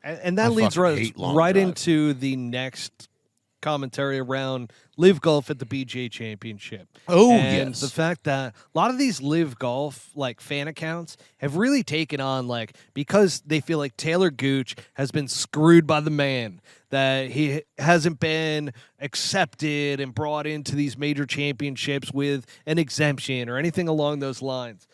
And that I leads fucking hate long right drive. into the next commentary around Live Golf at the PGA Championship. Oh, and yes. the fact that a lot of these Live Golf like fan accounts have really taken on, like, because they feel like Taylor Gooch has been screwed by the man, that he hasn't been accepted and brought into these major championships with an exemption or anything along those lines.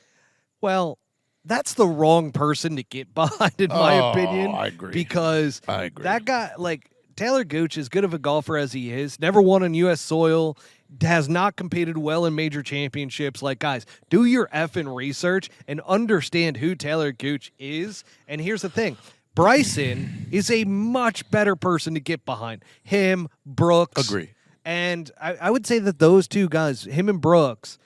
Well, that's the wrong person to get behind, in my opinion. I agree. Because I agree. that guy, like, Taylor Gooch, as good of a golfer as he is, never won on U.S. soil, has not competed well in major championships. Like, guys, do your effing research and understand who Taylor Gooch is. And here's the thing. Bryson is a much better person to get behind. Him, Brooks. Agree. And I would say that those two guys, him and Brooks,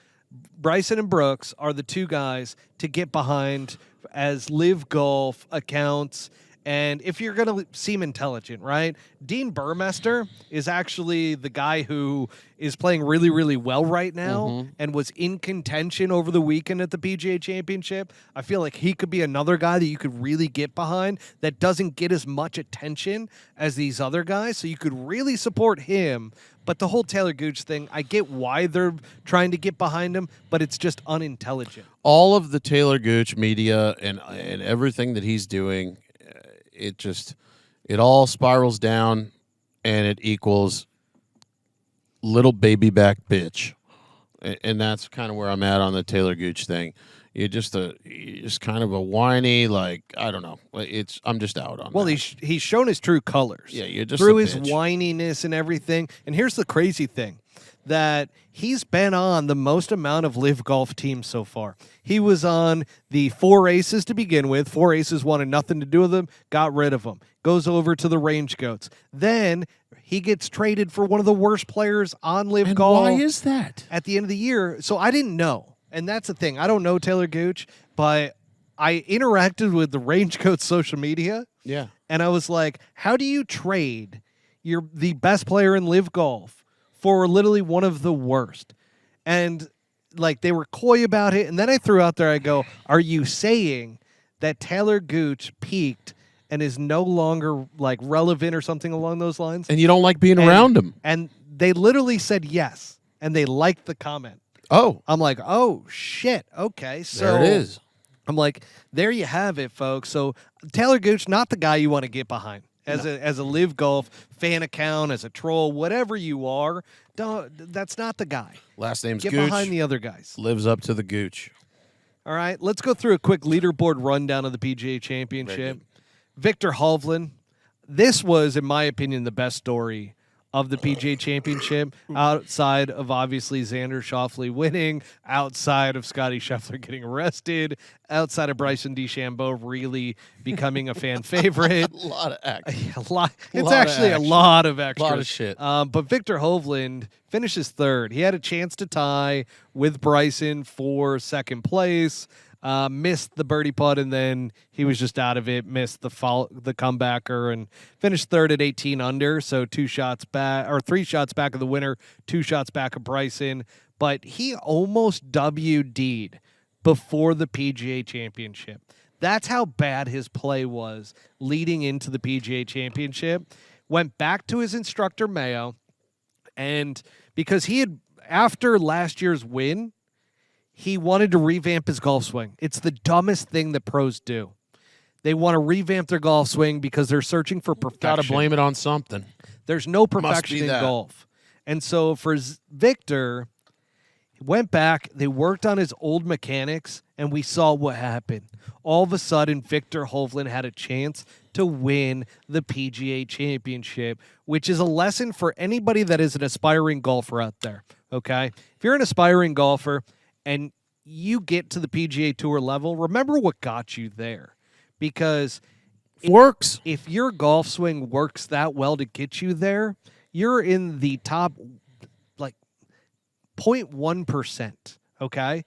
Bryson and Brooks, are the two guys to get behind as Live Golf accounts. And if you're going to seem intelligent, right? Dean Burmester is actually the guy who is playing really, really well right now and was in contention over the weekend at the PGA Championship. I feel like he could be another guy that you could really get behind that doesn't get as much attention as these other guys. So you could really support him. But the whole Taylor Gooch thing, I get why they're trying to get behind him, but it's just unintelligent. All of the Taylor Gooch media and everything that he's doing, it all spirals down and it equals little baby back bitch. And that's kind of where I'm at on the Taylor Gooch thing. You're just kind of a whiny, like, I don't know. I'm just out on Well, that. he's shown his true colors. Yeah, you're just through a his bitch. whininess and everything. And here's the crazy thing, that he's been on the most amount of Live Golf teams so far. He was on the 4 Aces to begin with. 4 Aces wanted nothing to do with him, got rid of him. Goes over to the Range Goats. Then he gets traded for one of the worst players on Live And Golf. why is that? At the end of the year. So I didn't know. And that's the thing. I don't know Taylor Gooch, but I interacted with the Range Goats social media. Yeah. And I was like, how do you trade the best player in Live Golf for literally one of the worst? And like, they were coy about it. And then I threw out there, I go, are you saying that Taylor Gooch peaked and is no longer like relevant or something along those lines? And you don't like being around him. And they literally said yes. And they liked the comment. Oh, I'm like, oh, shit. Okay. So there it is. I'm like, there you have it, folks. So Taylor Gooch, not the guy you want to get behind as a Live Golf fan account, as a troll, whatever you are. That's not the guy. Last name's Get Gooch. behind the other guys. Lives up to the Gooch. All right, let's go through a quick leaderboard rundown of the PGA Championship. Victor Hovland. This was, in my opinion, the best story of the PGA Championship, outside of obviously Xander Schauffele winning, outside of Scottie Scheffler getting arrested, outside of Bryson DeChambeau really becoming a fan favorite. A lot of action. It's actually a lot of extras. A lot of shit. But Victor Hovland finishes third. He had a chance to tie with Bryson for second place. Missed the birdie putt, and then he was just out of it. Missed the comebacker, and finished third at 18 under. So 3 shots back of the winner, 2 shots back of Bryson. But he almost WD'd before the PGA Championship. That's how bad his play was leading into the PGA Championship. Went back to his instructor Mayo, and because he had, after last year's win, he wanted to revamp his golf swing. It's the dumbest thing that pros do. They want to revamp their golf swing because they're searching for perfection. Got to blame it on something. There's no perfection in golf. And so for Victor, he went back, they worked on his old mechanics, and we saw what happened. All of a sudden, Victor Hovland had a chance to win the PGA Championship, which is a lesson for anybody that is an aspiring golfer out there, okay? If you're an aspiring golfer and you get to the PGA Tour level, remember what got you there. Because if your golf swing works that well to get you there, you're in the top, 0.1%, okay?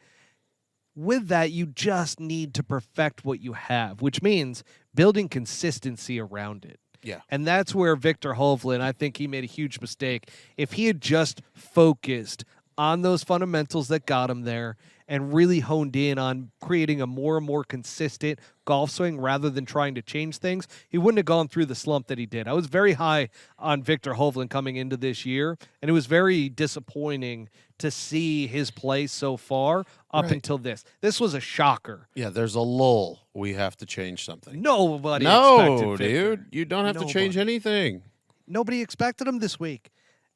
With that, you just need to perfect what you have, which means building consistency around it. Yeah. And that's where Victor Hovland, I think he made a huge mistake. If he had just focused on those fundamentals that got him there and really honed in on creating a more and more consistent golf swing rather than trying to change things, he wouldn't have gone through the slump that he did. I was very high on Victor Hovland coming into this year, and it was very disappointing to see his play so far up until this. This was a shocker. Yeah, there's a lull. We have to change something. Nobody expected Victor. Dude. You don't have to change anything. Nobody expected him this week.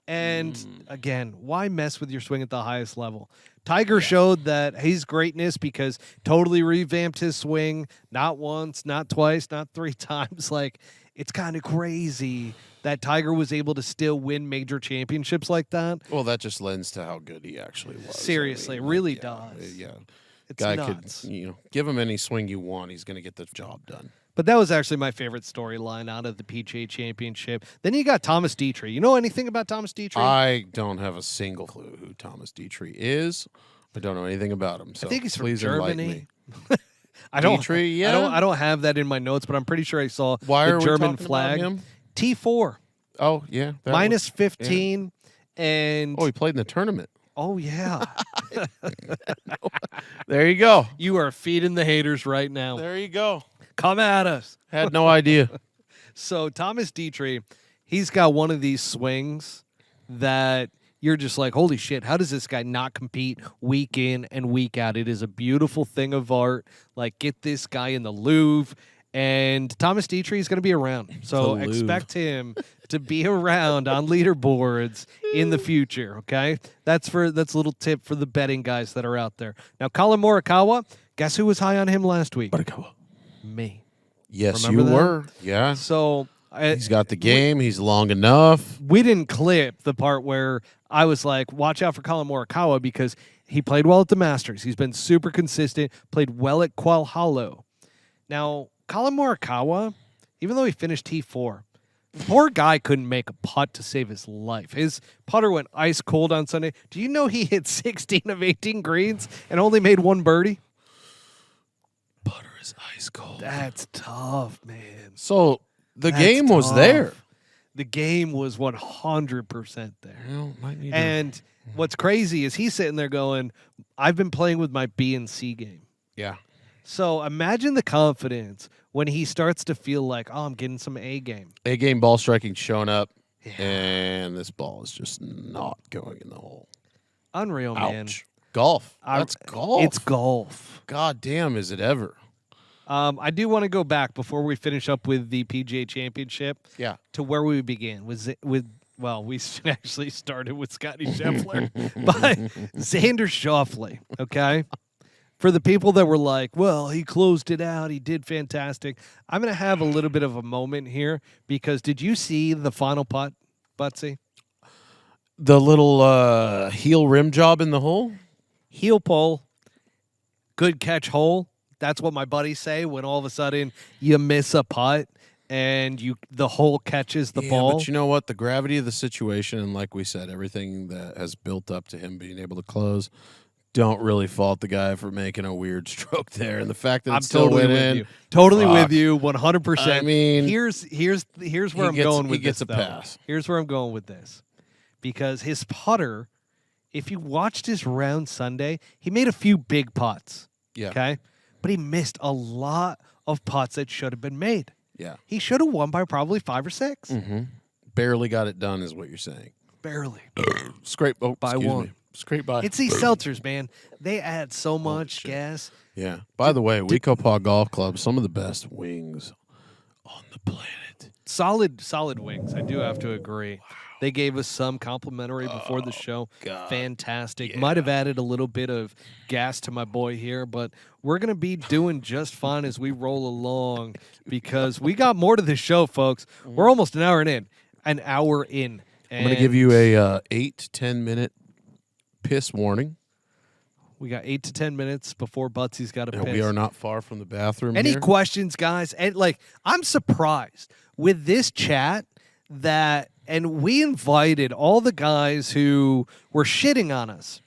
And again, why mess with your swing at the highest level? Tiger showed that he's greatness because totally revamped his swing, not once, not twice, not 3 times. It's kind of crazy that Tiger was able to still win major championships like that. Well, that just lends to how good he actually was. Seriously, it really does. Yeah. It's Guy nuts. could, give him any swing you want, he's going to get the job done. But that was actually my favorite storyline out of the PGA Championship. Then you got Thomas Dietrich. You know anything about Thomas Dietrich? I don't have a single clue who Thomas Dietrich is. I don't know anything about him. So I think he's from please Germany. I don't have that in my notes, but I'm pretty sure I saw Why the are German we talking flag. about him? T4. Oh, yeah. Minus 15. Yeah. And he played in the tournament. Oh, yeah. There you go. You are feeding the haters right now. There you go. Come at us. Had no idea. So Thomas Dietrich, he's got one of these swings that you're just like, holy shit, how does this guy not compete week in and week out? It is a beautiful thing of art. Get this guy in the Louvre. And Thomas Dietrich is going to be around. So expect him to be around on leaderboards in the future, okay? That's a little tip for the betting guys that are out there. Now, Colin Morikawa, guess who was high on him last week? Morikawa. Me. Yes, Remember you that? were. Yeah. So he's got the game. He's long enough. We didn't clip the part where I was like, watch out for Colin Morikawa because he played well at the Masters. He's been super consistent, played well at Valhalla. Now, Colin Morikawa, even though he finished T4, the poor guy couldn't make a putt to save his life. His putter went ice cold on Sunday. Do you know he hit 16 of 18 greens and only made 1 birdie? Putter is ice cold. That's tough, man. So the game was there. The game was 100% there. Well, and what's crazy is he's sitting there going, I've been playing with my B and C game. Yeah. So imagine the confidence when he starts to feel like, oh, I'm getting some A game. A game ball striking showing up, and this ball is just not going in the hole. Unreal, Ouch. man. Golf. That's golf. It's golf. God damn, is it ever? I do want to go back before we finish up with the PGA Championship. Yeah. To where we began we actually started with Scottie Scheffler, but Xander Schauffele. Okay. For the people that were like, well, he closed it out, he did fantastic. I'm going to have a little bit of a moment here because did you see the final putt, Buttsy? The little heel rim job in the hole? Heel pull, good catch hole. That's what my buddies say when all of a sudden you miss a putt and the hole catches the ball. But you know what? The gravity of the situation, and like we said, everything that has built up to him being able to close, don't really fault the guy for making a weird stroke there. And the fact that I'm it still totally went with in. you. Totally with you, 100%. I mean, here's where I'm going with this. He gets a pass. Here's where I'm going with this. Because his putter, if you watched his round Sunday, he made a few big putts. Yeah. Okay? But he missed a lot of putts that should have been made. Yeah. He should have won by probably 5 or 6. Mm-hmm. Barely got it done is what you're saying. Barely. Scrape by one. Me. Scrape by. It's these seltzers, man. They add so much gas. Yeah. By the way, Wecopaw Golf Club, some of the best wings on the planet. Solid wings. I do have to agree. Wow. They gave us some complimentary before the show. God. Fantastic. Yeah. Might have added a little bit of gas to my boy here, but we're going to be doing just fine as we roll along because we got more to this show, folks. We're almost an hour in. I'm going to give you a 8 to 10 minute piss warning. We got 8 to 10 minutes before Butsy's got to piss. We are not far from the bathroom. Any here. questions, guys? And I'm surprised with this chat and we invited all the guys who were shitting on us.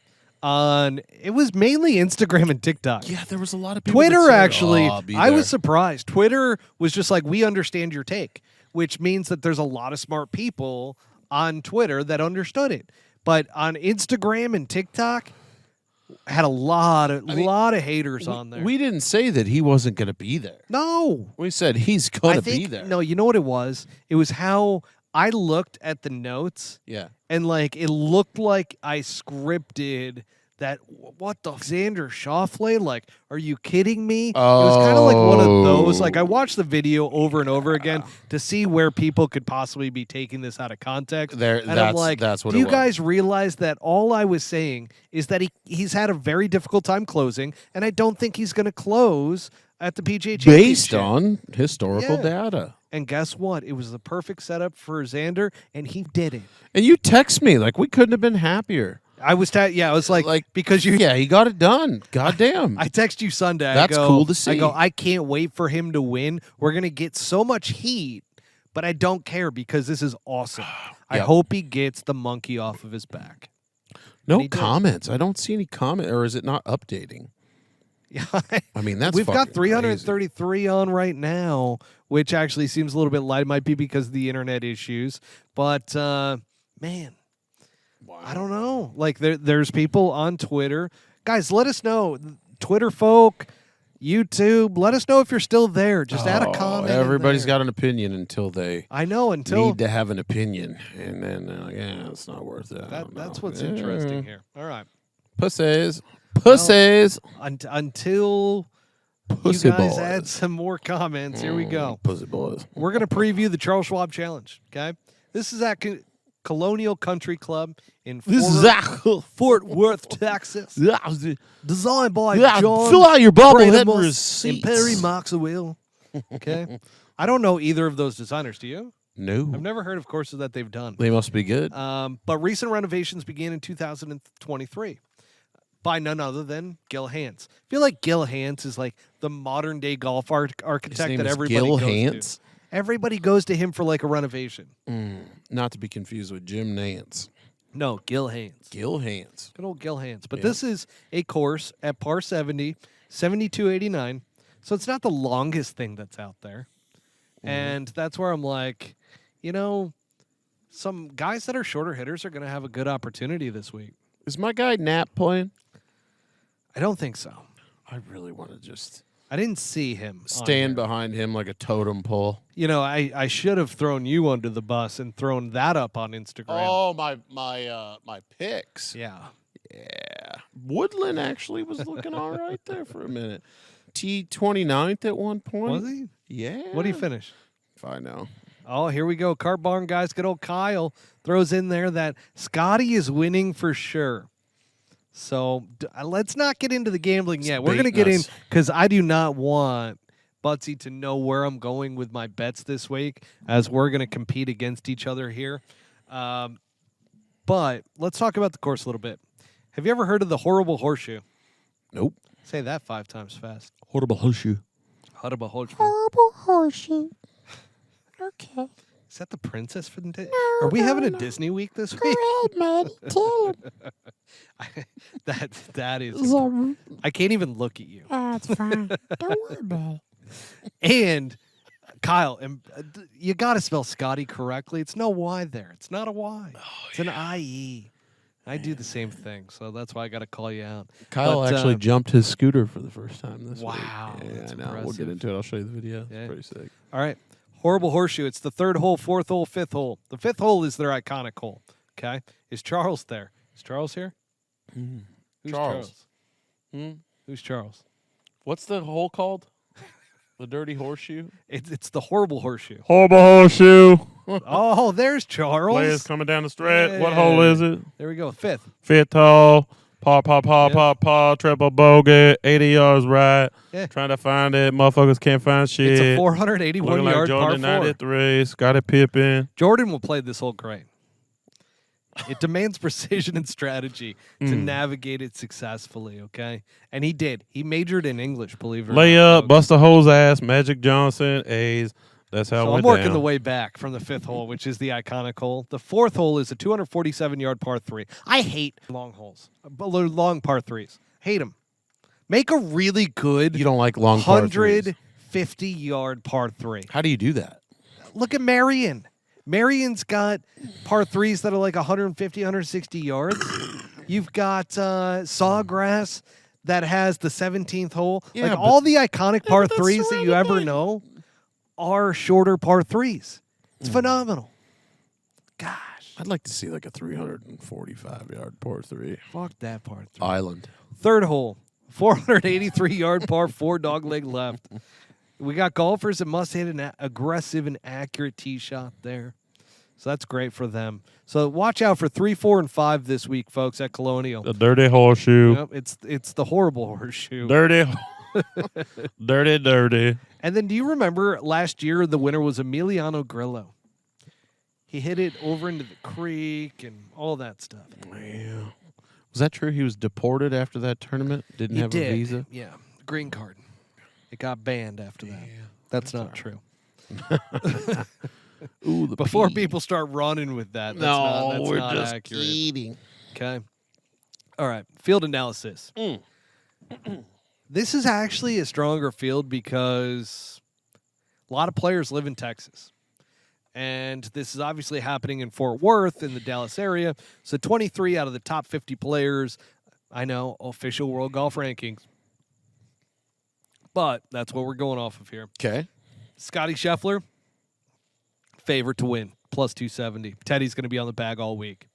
It was mainly Instagram and TikTok. Yeah, there was a lot of people. Twitter, that said, actually, I there. was surprised. Twitter was just like, we understand your take, which means that there's a lot of smart people on Twitter that understood it. But on Instagram and TikTok, had a lot of haters on there. We didn't say that he wasn't going to be there. No. We said he's going to be there. No, you know what it was? It was how I looked at the notes. Yeah. And it looked like I scripted that. What the Xander Schauffele? Are you kidding me? It was kind of like one of those. I watched the video over and over again to see where people could possibly be taking this out of context. I'm like, that's what do you guys realize that all I was saying is that he's had a very difficult time closing, and I don't think he's going to close at the PGA Championship. Based on historical data. And guess what? It was the perfect setup for Xander, and he did it. And you text me we couldn't have been happier. I was I was like because you he got it done. Goddamn. I text you Sunday. That's cool to see. I go, I can't wait for him to win. We're gonna get so much heat, but I don't care because this is awesome. I hope he gets the monkey off of his back. No comments. I don't see any comment, or is it not updating? Yeah, I mean that's we've got 333 crazy. on right now, which actually seems a little bit light. It might be because of the internet issues, but man. Wow. I don't know. There's people on Twitter. Guys, let us know. Twitter folk, YouTube, let us know if you're still there. Just add a comment. Everybody's got an opinion until they need to have an opinion. And then, it's not worth it. That's what's interesting here. All right. Pussies. Until Pussy you guys boys. add some more comments, here we go. Pussy boys. We're going to preview the Charles Schwab Challenge, okay? This is at Colonial Country Club in Fort Worth, Texas. Designed by John fill out your bubble Bramus and Perry Maxwell. Okay. I don't know either of those designers. Do you? No. I've never heard of courses that they've done. They must be good. But recent renovations began in 2023 by none other than Gil Hanse. I feel like Gil Hanse is the modern day golf architect that everybody Gil goes Hanse? to. Everybody goes to him for a renovation. Not to be confused with Jim Nance. No, Gil Hanse. Gil Hanse. Good old Gil Hanse. But this is a course at par 70, 72.89. So it's not the longest thing that's out there. And that's where I'm like, some guys that are shorter hitters are going to have a good opportunity this week. Is my guy Knapp playing? I don't think so. I really want to just... I didn't see him. Stand behind him like a totem pole. I should have thrown you under the bus and thrown that up on Instagram. Oh, my picks. Yeah. Yeah. Woodland actually was looking all right there for a minute. T29th at one point. Was he? Yeah. What did he finish? If I know. Oh, here we go. Cart Barn guys. Good old Kyle throws in there that Scottie is winning for sure. So let's not get into the gambling yet. We're going to get in because I do not want Buttsy to know where I'm going with my bets this week as we're going to compete against each other here. But let's talk about the course a little bit. Have you ever heard of the Horrible Horseshoe? Nope. Say that 5 times fast. Horrible horseshoe. Horrible Horseshoe. Horrible horseshoe. Okay. Is that the princess from Disney? Are we having a Disney week this week? Go ahead, Maddie. Tell him. That is. Yeah. I can't even look at you. That's fine. Don't worry about it. And Kyle, you got to spell Scottie correctly. It's no Y there. It's not a Y. It's an IE. I do the same thing, so that's why I got to call you out. Kyle actually jumped his scooter for the first time this week. Wow, Yeah, that's I know. We'll impressive. get into it. I'll show you the video. Yeah. It's pretty sick. All right. Horrible Horseshoe. It's the 3rd hole, 4th hole, 5th hole. The 5th hole is their iconic hole. Okay. Is Charles there? Is Charles here? Who's Charles. Who's Charles? What's the hole called? The Dirty Horseshoe? It's the Horrible Horseshoe. Horrible Horseshoe. Oh, there's Charles. Players coming down the stretch. What Yeah. hole is it? There we go. 5th. 5th hole. Yep. Pa, triple bogey, 80 yards right. Yeah. Trying to find it. Motherfuckers can't find shit. It's a 481 Looking like yard Jordan par 4. 93. Scottie Pippen. Jordan will play this hole great. It demands precision and strategy to navigate it successfully, okay? And he did. He majored in English, believe it or not. Layup, bust a hole's ass, Magic Johnson, A's. That's how it So I'm went working down. the way back from the 5th hole, which is the iconic hole. The 4th hole is a 247-yard par 3. I hate long holes, long par 3s. Hate them. Make a really good You don't like long par threes. 150-yard par 3. How do you do that? Look at Marion. Marion's got par 3s that are like 150, 160 yards. You've got Sawgrass that has the 17th hole. Yeah, like but- all the iconic par that's 3s that you ever right. know are shorter par 3s. It's phenomenal. Gosh. I'd like to see like a 345-yard par 3. Fuck that par 3. Island. 3rd hole, 483-yard par 4, dogleg left. We got golfers that must hit an aggressive and accurate tee shot there. So that's great for them. So watch out for 3, 4, and 5 this week, folks, at Colonial. The Dirty Horseshoe. Yep, it's the Horrible Horseshoe. Dirty. Dirty. And then do you remember last year the winner was Emiliano Grillo? He hit it over into the creek and all that stuff. Yeah. Was that true? He was deported after that tournament? Didn't have a visa? Yeah, green card. It got banned after that. That's not true. Ooh, the Before pee. people start running with that, that's No, that's we're not just accurate. eating. Okay. All right. Field analysis. This is actually a stronger field because a lot of players live in Texas. And this is obviously happening in Fort Worth in the Dallas area. So 23 out of the top 50 players, I know, official World Golf Rankings. But that's what we're going off of here. Okay. Scottie Scheffler, favorite to win, plus 270. Teddy's going to be on the bag all week.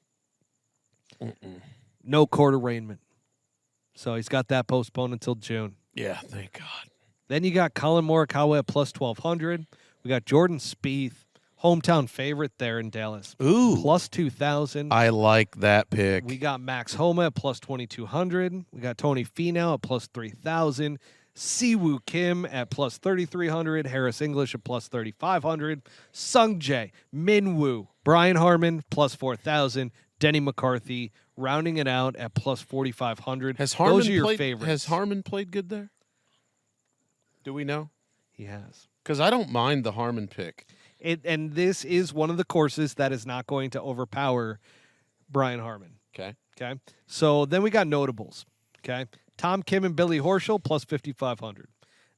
No court arraignment. So he's got that postponed until June. Yeah, thank God. Then you got Colin Morikawa at plus 1,200. We got Jordan Spieth, hometown favorite there in Dallas, Ooh. plus 2,000. I like that pick. We got Max Homa at plus 2,200. We got Tony Finau at plus 3,000. Siwoo Kim at plus 3,300. Harris English at plus 3,500. Sung Jae, Minwoo, Brian Harmon plus 4,000. Denny McCarthy rounding it out at plus 4,500. Has Harmon Those are your played, favorites. Has Harmon played good there? Do we know? He has. Because I don't mind the Harmon pick. And this is one of the courses that is not going to overpower Brian Harmon. Okay. Okay. So then we got notables. Okay. Tom Kim and Billy Horschel plus 5,500.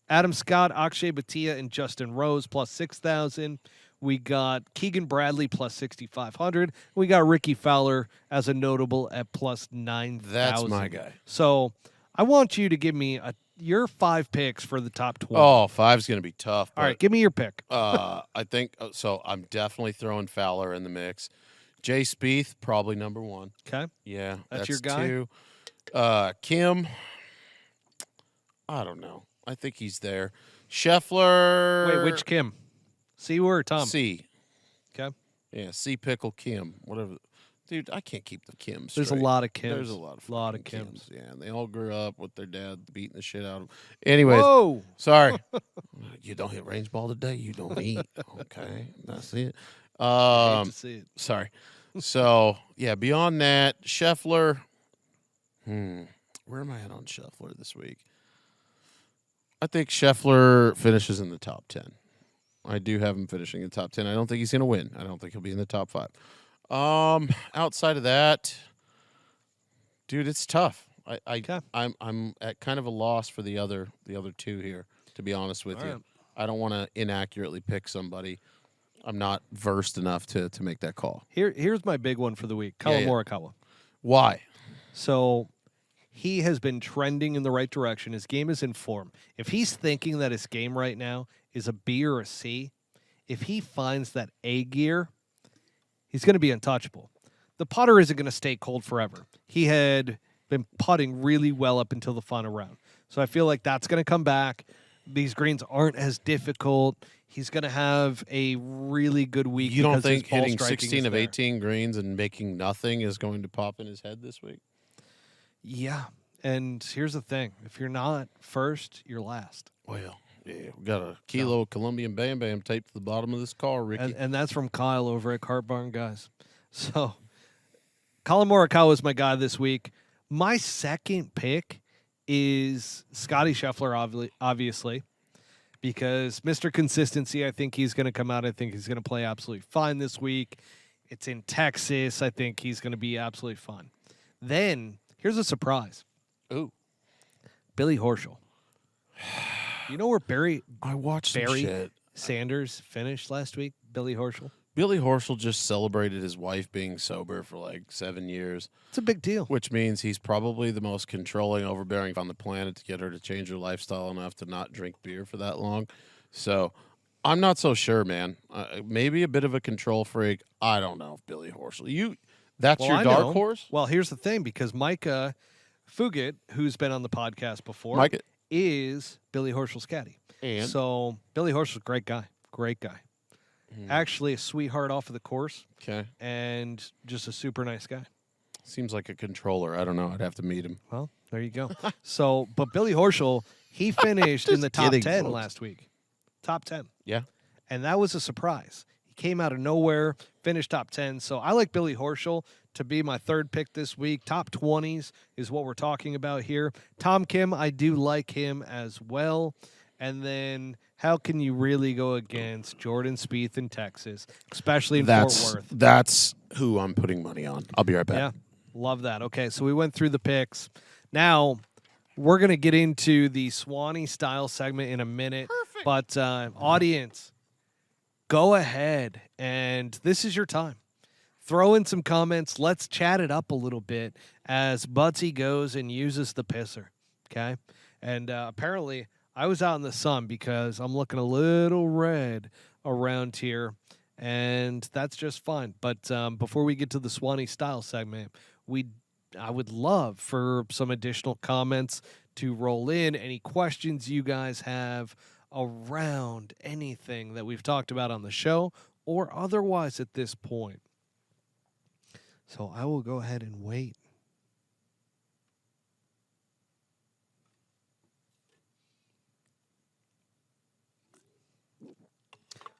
Adam Scott, Akshay Bhatia, and Justin Rose plus 6,000. We got Keegan Bradley plus 6,500. We got Ricky Fowler as a notable at plus 9,000. That's my guy. So I want you to give me your 5 picks for the top 12. Oh, 5's going to be tough. All right, give me your pick. I think so. I'm definitely throwing Fowler in the mix. Jay Spieth, probably number 1. Okay. Yeah, That's your guy? 2. Kim, I don't know. I think he's there. Scheffler. Wait, which Kim? Siwa or Tom? C. Okay. Yeah, C. Pickle Kim. Whatever. Dude, I can't keep the Kims There's a straight. lot of Kims. There's a lot of lot fucking of Kims. Yeah, and they all grew up with their dad beating the shit out of them. Anyways, Whoa. sorry. You don't hit range ball today, you don't eat. Okay, that's it. I hate to see it. Sorry. So, yeah, beyond that, Scheffler. Where am I at on Scheffler this week? I think Scheffler finishes in the top 10. I do have him finishing in the top 10. I don't think he's going to win. I don't think he'll be in the top 5. Outside of that, dude, it's tough. I'm at kind of a loss for the other two here, to be honest with you. Right. I don't want to inaccurately pick somebody. I'm not versed enough to make that call. Here's my big one for the week. Colin Morikawa. Why? So he has been trending in the right direction. His game is in form. If he's thinking that his game right now is a B or a C, if he finds that A gear, he's going to be untouchable. The putter isn't going to stay cold forever. He had been putting really well up until the final round. So I feel like that's going to come back. These greens aren't as difficult. He's going to have a really good week. You don't because his think ball hitting striking 16 is of there. 18 greens and making nothing is going to pop in his head this week? Yeah. And here's the thing. If you're not first, you're last. Well, yeah, we got a kilo of Colombian Bam Bam taped to the bottom of this car, Ricky. And that's from Kyle over at Cart Barn Guys. So Colin Morikawa is my guy this week. My second pick is Scottie Scheffler, obviously, because Mr. Consistency, I think he's going to come out. I think he's going to play absolutely fine this week. It's in Texas. I think he's going to be absolutely fine. Then, here's a surprise. Ooh. Billy Horschel. You know where I watched some Barry shit. Sanders finished last week? Billy Horschel. Billy Horschel just celebrated his wife being sober for like 7 years, It's a big deal. which means he's probably the most controlling, overbearing on the planet to get her to change her lifestyle enough to not drink beer for that long. So I'm not so sure, man. Maybe a bit of a control freak. I don't know if Billy Horschel. That's your I dark know. horse? Well, here's the thing, because Micah Fugit, who's been on the podcast before, Micah- is Billy Horschel's caddy. And? So Billy Horschel's a great guy. Great guy. Actually a sweetheart off of the course Okay. and just a super nice guy. Seems like a controller. I don't know. I'd have to meet him. Well, there you go. But Billy Horschel, he finished in the top kidding, 10 folks. last week. Top 10. Yeah. And that was a surprise. He came out of nowhere, finished top 10. So I like Billy Horschel to be my third pick this week. Top 20s is what we're talking about here. Tom Kim, I do like him as well. And then how can you really go against Jordan Spieth in Texas, especially in Fort Worth? That's who I'm putting money on. I'll be right back. Yeah, love that. Okay, so we went through the picks. Now we're going to get into the Swanee style segment in a minute. Perfect. But audience, go ahead, and this is your time. Throw in some comments. Let's chat it up a little bit as Buttsy goes and uses the pisser, okay? And apparently I was out in the sun because I'm looking a little red around here, and that's just fine. But before we get to the Swanee style segment, I would love for some additional comments to roll in. Any questions you guys have around anything that we've talked about on the show or otherwise at this point. So I will go ahead and wait.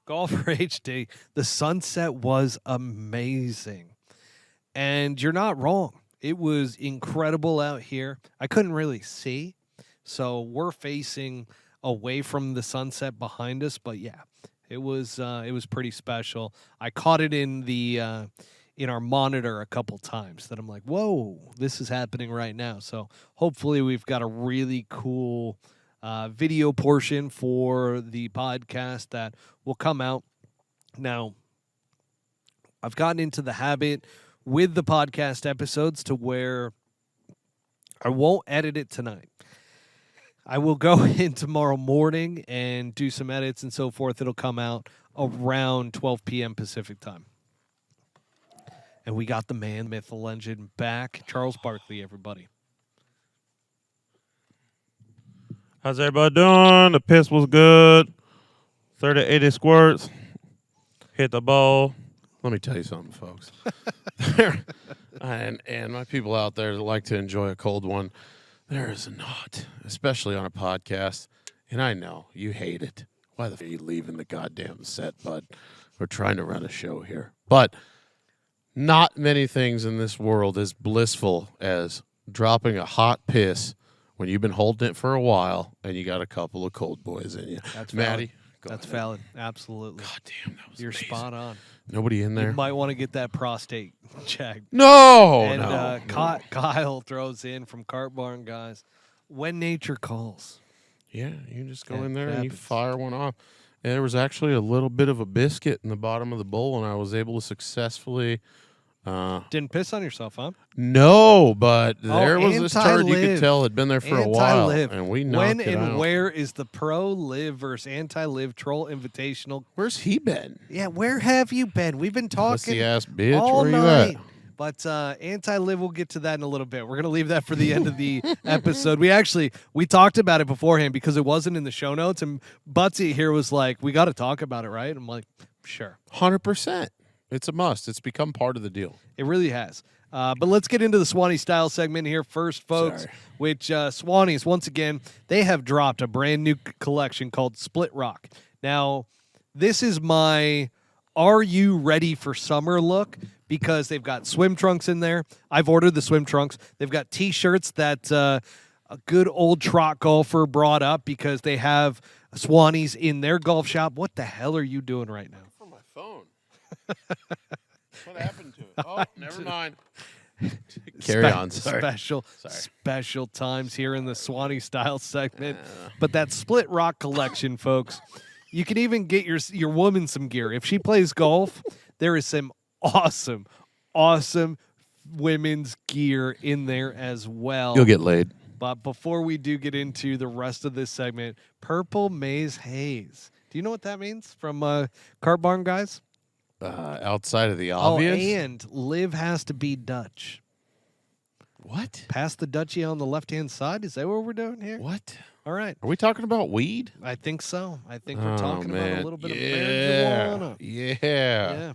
Golfer HD, the sunset was amazing. And you're not wrong. It was incredible out here. I couldn't really see. So we're facing away from the sunset behind us, but yeah, it was pretty special. I caught it in the in our monitor a couple times that I'm like, whoa, this is happening right now. So hopefully we've got a really cool video portion for the podcast that will come out. Now, I've gotten into the habit with the podcast episodes to where I won't edit it tonight. I will go in tomorrow morning and do some edits and so forth. It'll come out around 12 p.m. Pacific time. And we got the man, myth, the legend back. Charles Barkley, everybody. How's everybody doing? The piss was good. 30 to 80 squirts. Hit the ball. Let me tell you something, folks. and my people out there that like to enjoy a cold one, there is not, especially on a podcast. And I know you hate it. Why the f are you leaving the goddamn set, bud? We're trying to run a show here. But not many things in this world as blissful as dropping a hot piss when you've been holding it for a while and you got a couple of cold boys in you. That's Maddie. That's valid. Absolutely. God damn, that was You're amazing. spot on. Nobody in there? You might want to get that prostate checked. No, And no. Kyle throws in from Cart Barn, guys. When nature calls. Yeah, you just go Yeah, in there it and you happens. fire one off. And there was actually a little bit of a biscuit in the bottom of the bowl, and I was able to successfully. Didn't piss on yourself, huh? No, but there was this turd you could anti-live. tell had been there for a while, Anti-live. and we knocked When it and out. where is the Pro Live versus Anti-Live Troll Invitational? Where's he been? Yeah, where have you been? We've been talking Pussy ass bitch. all Where you night. at? But Anti-Live, we'll get to that in a little bit. We're going to leave that for the end of the episode. We talked about it beforehand because it wasn't in the show notes. And Buttsy here was like, we got to talk about it, right? I'm like, sure. 100%. It's a must. It's become part of the deal. It really has. But let's get into the Swanee style segment here first, folks. Sorry. Which Swannies, once again, they have dropped a brand new collection called Split Rock. Now, this is my "Are you ready for summer?" look because they've got swim trunks in there. I've ordered the swim trunks. They've got T-shirts that a good old trot golfer brought up because they have Swannies in their golf shop. What the hell are you doing right now? For my phone. What happened to it? Oh, never mind. Carry on. Sorry. Special times here in the Swanee style segment. But that Split Rock collection, folks, you can even get your woman some gear. If she plays golf, there is some awesome women's gear in there as well. You'll get laid. But before we do get into the rest of this segment, Purple Maze Haze. Do you know what that means from Cart Barn, guys? Outside of the obvious. Oh, and Liv has to be Dutch. What? Pass the Dutchie on the left-hand side? Is that what we're doing here? What? All right. Are we talking about weed? I think so. I think we're talking man. about a little bit yeah. of marijuana. Yeah. Yeah.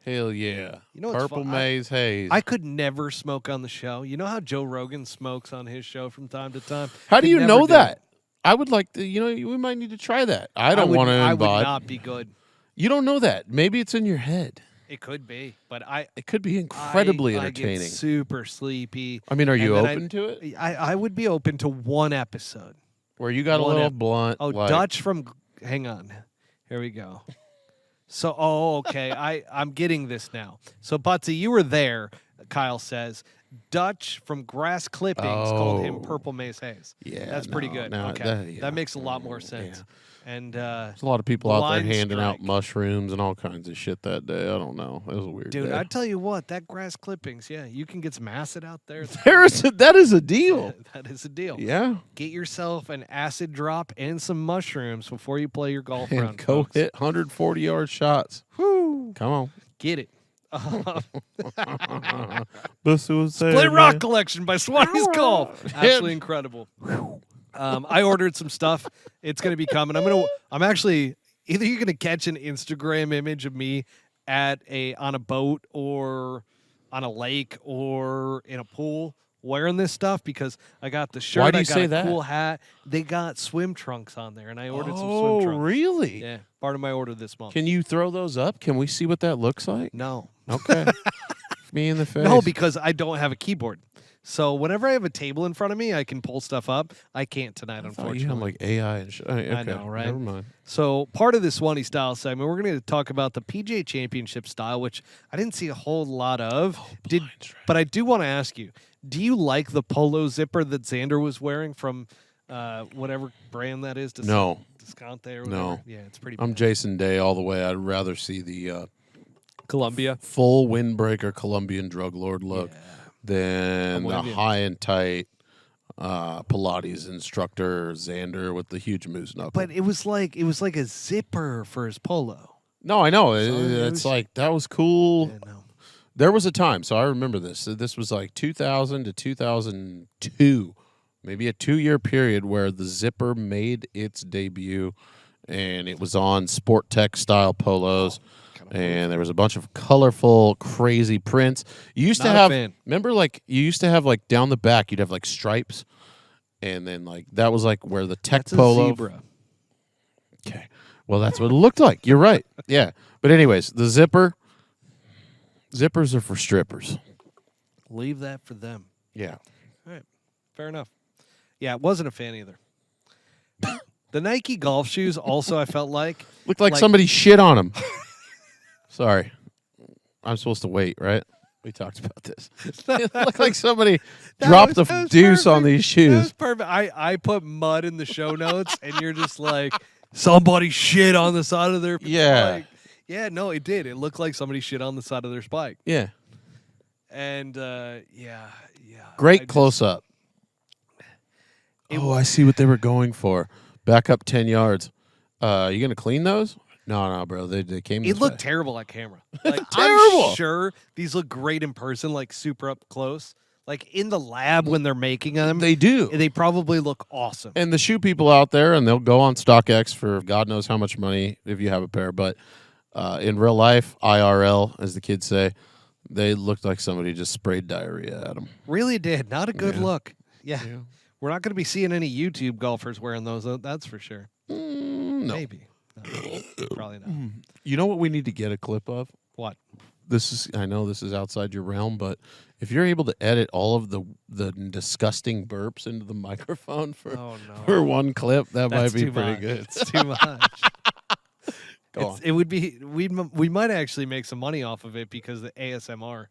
Hell yeah. You know what's Purple fun? Maze Haze. I could never smoke on the show. You know how Joe Rogan smokes on his show from time to time? How do Could you never know do that? it. I would like to, we might need to try that. I don't want to I would imbibe. not be good. You don't know that. Maybe it's in your head. It could be, but It could be incredibly I entertaining. get super sleepy. I mean, are you and then open to it? I would be open to one episode. Where you got a one little ep- blunt? Oh, like, Dutch from. Hang on. Here we go. So, okay. I'm getting this now. So, Buttsy, you were there. Kyle says Dutch from Grass Clippings called him Oh. Purple Maze Haze. Yeah, That's pretty no, good. no, Okay, yeah. that makes a lot more sense. Yeah. And There's a lot of people out there Blind handing out strike. mushrooms and all kinds of shit that day. I don't know. It was a weird dude, day. I tell you what, that Grass Clippings, yeah, you can get some acid out there. It's That is a deal. that is a deal. Yeah. Get yourself an acid drop and some mushrooms before you play your golf And round. go folks. hit 140-yard shots. Woo. Come on. Get it. Split Split Rock Collection by Swannies Golf. Absolutely incredible. I ordered some stuff. It's going to be coming. I'm actually either you're going to catch an Instagram image of me on a boat or on a lake or in a pool wearing this stuff because I got the shirt. Why do you I got say a that? cool hat. They got swim trunks on there, and I ordered some Oh, swim trunks. really? Yeah, part of my order this month. Can you throw those up? Can we see what that looks like? No. Okay. Me in the face. No, because I don't have a keyboard. So whenever I have a table in front of me, I can pull stuff up. I can't tonight, I thought unfortunately. you had like AI and shit. Okay. I know, right? Never mind. So part of this Swanee style segment, we're going to talk about the PGA Championship style, which I didn't see a whole lot of. But I do want to ask you, do you like the polo zipper that Xander was wearing from whatever brand that is? No. Discante or whatever? No. Yeah, it's pretty I'm bad. Jason Day all the way. I'd rather see the Columbia. full windbreaker Colombian drug lord look than I'm the with you. high and tight Pilates instructor Xander with the huge moose knuckle. But it was like a zipper for his polo. no, I know. it It's was- like that was cool. Yeah, no. There was a time, so I remember this. This was like 2000 to 2002 maybe a 2-year period where the zipper made its debut, and it was on Sport Tech style polos. And there was a bunch of colorful, crazy prints. You used to Not a have, fan. remember, like you used to have like down the back, you'd have like stripes, and then like that was like where the Tech That's a polo. zebra. Okay, well that's what it looked like. You're right. Yeah, but anyways, the zippers are for strippers. Leave that for them. Yeah. All right. Fair enough. Yeah, wasn't a fan either. The Nike golf shoes also, I felt like. Looked like somebody shit on them. Sorry. I'm supposed to wait, right? We talked about this. It looked like somebody dropped the deuce on these That shoes. was perfect. I put mud in the show notes, and you're just like, somebody shit on the side of their Yeah. spike. Yeah, no, it did. It looked like somebody shit on the side of their spike. Yeah. And, yeah. Great close up. Oh, I see what they were going for. Back up 10 yards. You going to clean those? No, bro. They came It this looked way. terrible on camera. Like, Terrible. I'm sure these look great in person, like super up close. Like in the lab when they're making them, They do. they probably look awesome. And the shoe people out there, and they'll go on StockX for God knows how much money if you have a pair. But in real life, IRL, as the kids say, they looked like somebody just sprayed diarrhea at them. Really did. Not a good Yeah. look. Yeah. We're not going to be seeing any YouTube golfers wearing those, that's for sure. No. Maybe. No, probably not. You know what we need to get a clip of? What? I know this is outside your realm, but if you're able to edit all of the disgusting burps into the microphone for Oh, no. for one clip, that That's might be too pretty much. good. It's too much. Go on. It would be, we might actually make some money off of it because the ASMR.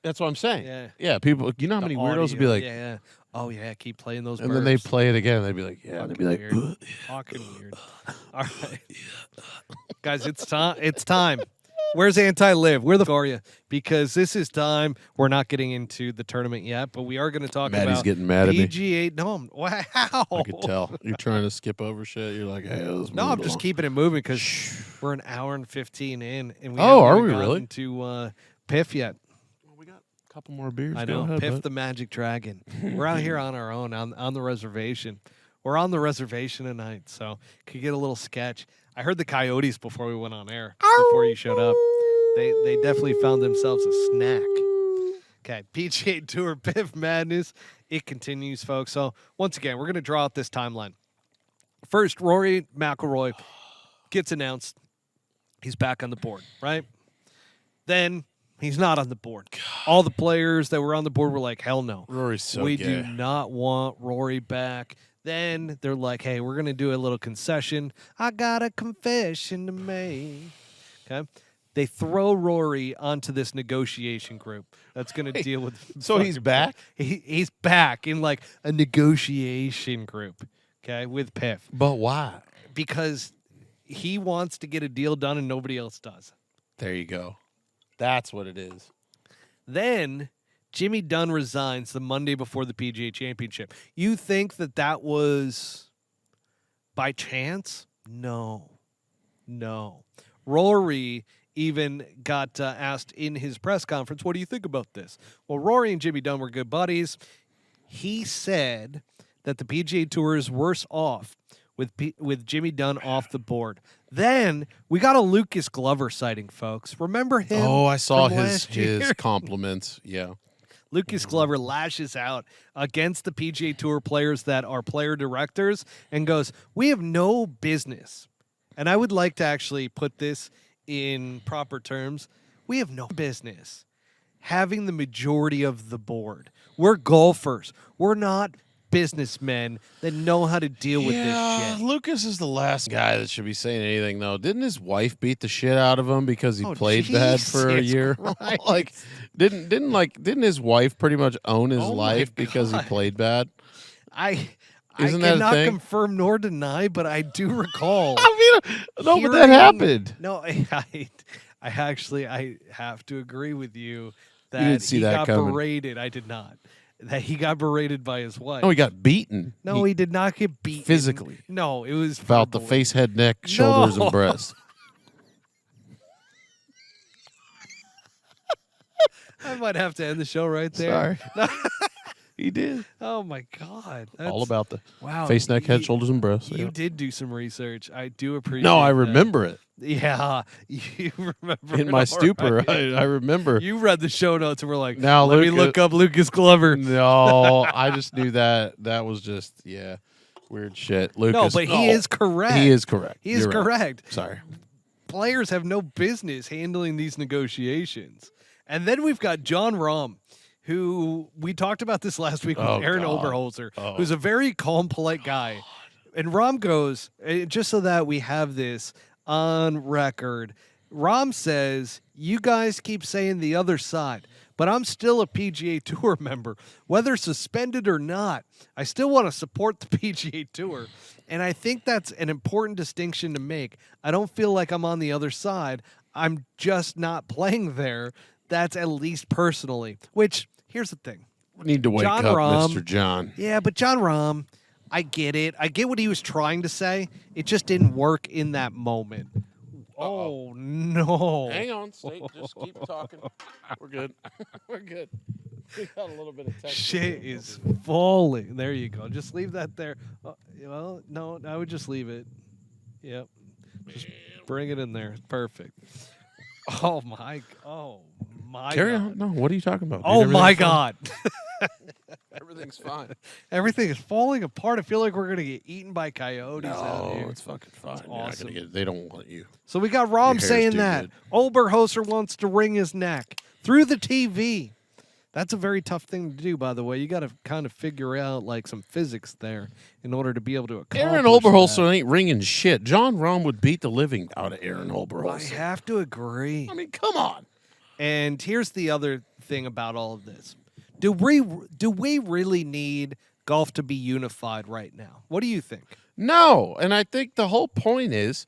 That's what I'm saying. Yeah. Yeah, people. You know how The many weirdos would be audio, like, yeah. Oh, yeah, keep playing those and then they burps. play it again, and they'd be like, yeah, and they'd be like, Weird. Fucking weird. All right. Guys, it's time. It's time. Where's Anti-Live? Where the fuck are you? Because this is time. We're not getting into the tournament yet, but we are going to talk Maddie's about getting mad at me. PGA. No, wow. I could tell. You're trying to skip over shit. You're like, hey, let's No, move I'm just along. keeping it moving because we're an hour and 15 in, and we Oh, haven't are even we gotten really? to PIF yet. We got a couple more beers. I Go know. ahead, PIF bud. the Magic Dragon. We're out here on our own on the reservation. We're on the reservation tonight, so could get a little sketch. I heard the coyotes before we went on air, before you showed up. They definitely found themselves a snack. Okay, PGA Tour PIF Madness. It continues, folks. So once again, we're going to draw out this timeline. First, Rory McIlroy gets announced. He's back on the board, right? Then he's not on the board. All the players that were on the board were like, hell no. Rory's so we gay. do not want Rory back. Then they're like, hey, we're going to do a little concession. I got a confession to make. Okay. They throw Rory onto this negotiation group that's going to deal with. So he's back? He's back in like a negotiation group, okay, with PIF. But why? Because he wants to get a deal done and nobody else does. There you go. That's what it is. Then Jimmy Dunn resigns the Monday before the PGA Championship. You think that was by chance? No. Rory even got asked in his press conference, what do you think about this? Well, Rory and Jimmy Dunn were good buddies. He said that the PGA Tour is worse off with Jimmy Dunn off the board. Then we got a Lucas Glover sighting, folks. Remember him? Oh, I saw from his last year? his compliments. Yeah. Lucas Glover lashes out against the PGA Tour players that are player directors and goes, we have no business. And I would like to actually put this in proper terms. We have no business having the majority of the board. We're golfers. We're not businessmen that know how to deal with this shit. Lucas is the last guy that should be saying anything, though. Didn't his wife beat the shit out of him because he Oh, played bad for a Jesus year? Christ. Like, didn't his wife pretty much own his Oh my life because he God. played bad? I Isn't that a cannot thing? confirm nor deny, but I do recall. I mean, no, but that hearing- happened. No, I actually have to agree with you that didn't see he that got coming. berated. I did not. That he got berated by his wife. No, he got beaten. No, he did not get beaten physically. No, it was About the verbally. face, head, neck, shoulders, No. and breast. I might have to end the show right there. Sorry. He did. Oh my God. God. All about the wow. face, neck, head, shoulders, and breasts. You Yeah. did do some research. I do appreciate No, I that. remember it. Yeah, you remember In it my all stupor, right. I remember. You read the show notes and were like, Now let me Luca- look up Lucas Glover. No, I just knew that was just weird shit. Lucas, No, but he is correct. He is correct. He is You're right. correct. Sorry. Players have no business handling these negotiations. And then we've got John Rahm, who we talked about this last week with Oh, Aaron God. Oberholzer, Oh. who's a very calm, polite guy. And Rahm goes, just so that we have this on record, Rahm says, you guys keep saying the other side, but I'm still a PGA Tour member. Whether suspended or not, I still want to support the PGA Tour. And I think that's an important distinction to make. I don't feel like I'm on the other side. I'm just not playing there. That's at least personally. Which, here's the thing. We need to wake John up, Rahm- Mr. John. Yeah, but John Rahm, I get it. I get what he was trying to say. It just didn't work in that moment. Oh, no. Hang on, Snake. Just keep talking. We're good. We're good. We got a little bit of text. Shit is falling. There you go. Just leave that there. Well, no, I would just leave it. Yep. Just bring it in there. Perfect. Oh my Carry God. on. No, what are you talking about? Oh Dude, my everything's fine. God. Everything's fine. Everything is falling apart. I feel like we're going to get eaten by coyotes out No, here. it's fucking fine. It's You're not awesome. gonna get, they don't want you. So we got Your Rahm hair's saying too that. good. Oberhoser wants to wring his neck through the TV. That's a very tough thing to do, by the way. You got to kind of figure out like some physics there in order to be able to accomplish Aaron that. Oberholzer ain't ringing shit. John Rahm would beat the living out of Aaron I Oberholzer. have to agree. I mean, come on. And here's the other thing about all of this. Do we really need golf to be unified right now? What do you think? No, and I think the whole point is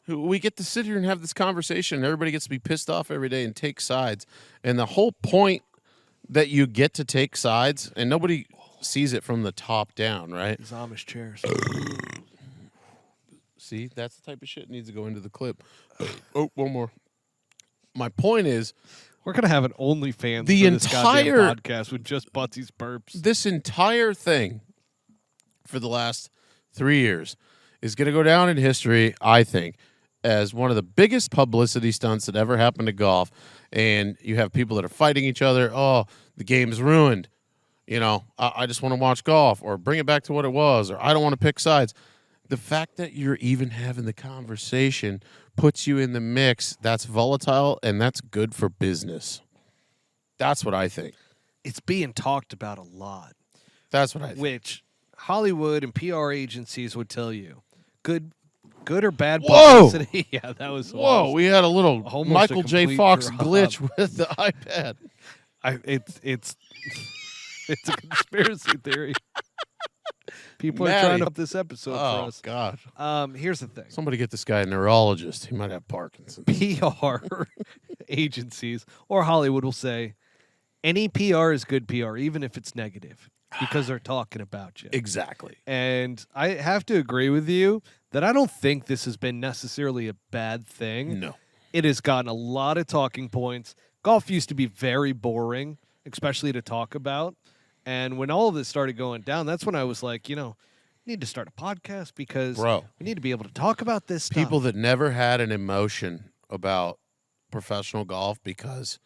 we get to sit here and have this conversation, and everybody gets to be pissed off every day and take sides. And the whole point that you get to take sides, and nobody sees it from the top down, right? These Amish chairs. See, that's the type of shit that needs to go into the clip. Oh, one more. My point is, We're gonna have an OnlyFans The for this goddamn entire- podcast with just Butsy's burps. this entire thing for the last 3 years is going to go down in history, I think, as one of the biggest publicity stunts that ever happened to golf. And you have people that are fighting each other. Oh, the game's ruined. You know, I just want to watch golf, or bring it back to what it was, or I don't want to pick sides. The fact that you're even having the conversation puts you in the mix. That's volatile, and that's good for business. That's what I think. It's being talked about a lot, That's what I think. which Hollywood and PR agencies would tell you. Good or bad Whoa! publicity. Yeah, that was Whoa, almost- we had a little almost a Michael J. complete Fox drop. glitch with the iPad. It's it's a conspiracy theory. People are Maddie. trying to up this episode for Oh, us. God. Here's the thing. Somebody get this guy a neurologist. He might have Parkinson's. PR agencies or Hollywood will say any PR is good PR, even if it's negative, because they're talking about you. Exactly. And I have to agree with you that I don't think this has been necessarily a bad thing. No. It has gotten a lot of talking points. Golf used to be very boring, especially to talk about. And when all of this started going down, that's when I was like, we need to start a podcast because Bro. we need to be able to talk about this stuff. People that never had an emotion about professional golf because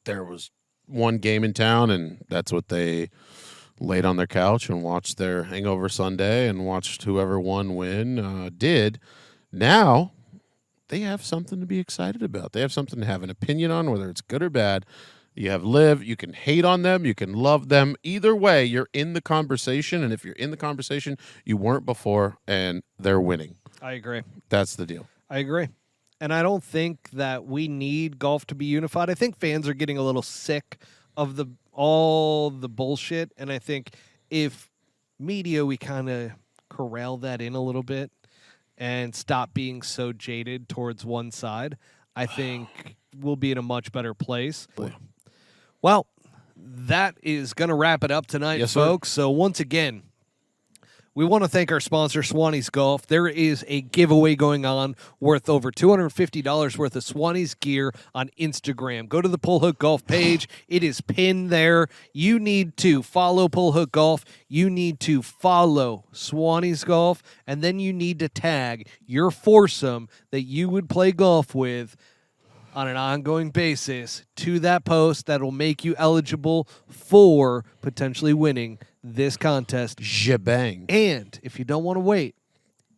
there was one game in town and that's what they laid on their couch and watched their hangover Sunday and watched whoever won win did. Now they have something to be excited about. They have something to have an opinion on, whether it's good or bad. You have live. You can hate on them. You can love them. Either way, you're in the conversation. And if you're in the conversation, you weren't before, and they're winning. I agree. That's the deal. I agree. And I don't think that we need golf to be unified. I think fans are getting a little sick of all the bullshit. And I think if media, we kind of corral that in a little bit and stop being so jaded towards one side, I think we'll be in a much better place. Well, that is going to wrap it up tonight, Yes, sir. folks. So once again, We want to thank our sponsor, Swannies Golf. There is a giveaway going on worth over $250 worth of Swannies gear on Instagram. Go to the Pull Hook Golf page. It is pinned there. You need to follow Pull Hook Golf. You need to follow Swannies Golf. And then you need to tag your foursome that you would play golf with on an ongoing basis to that post that will make you eligible for potentially winning this contest. Jabang. And if you don't want to wait,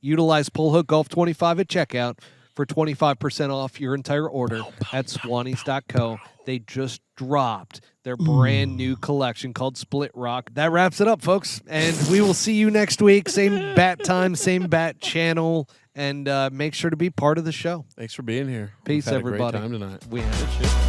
utilize Pull Hook Golf 25 at checkout for 25% off your entire order at swannies.co. They just dropped their brand new collection called Split Rock. That wraps it up, folks. And we will see you next week. Same bat time, same bat channel. And make sure to be part of the show. Thanks for being here. Peace, We've had everybody. A great time tonight. We had it.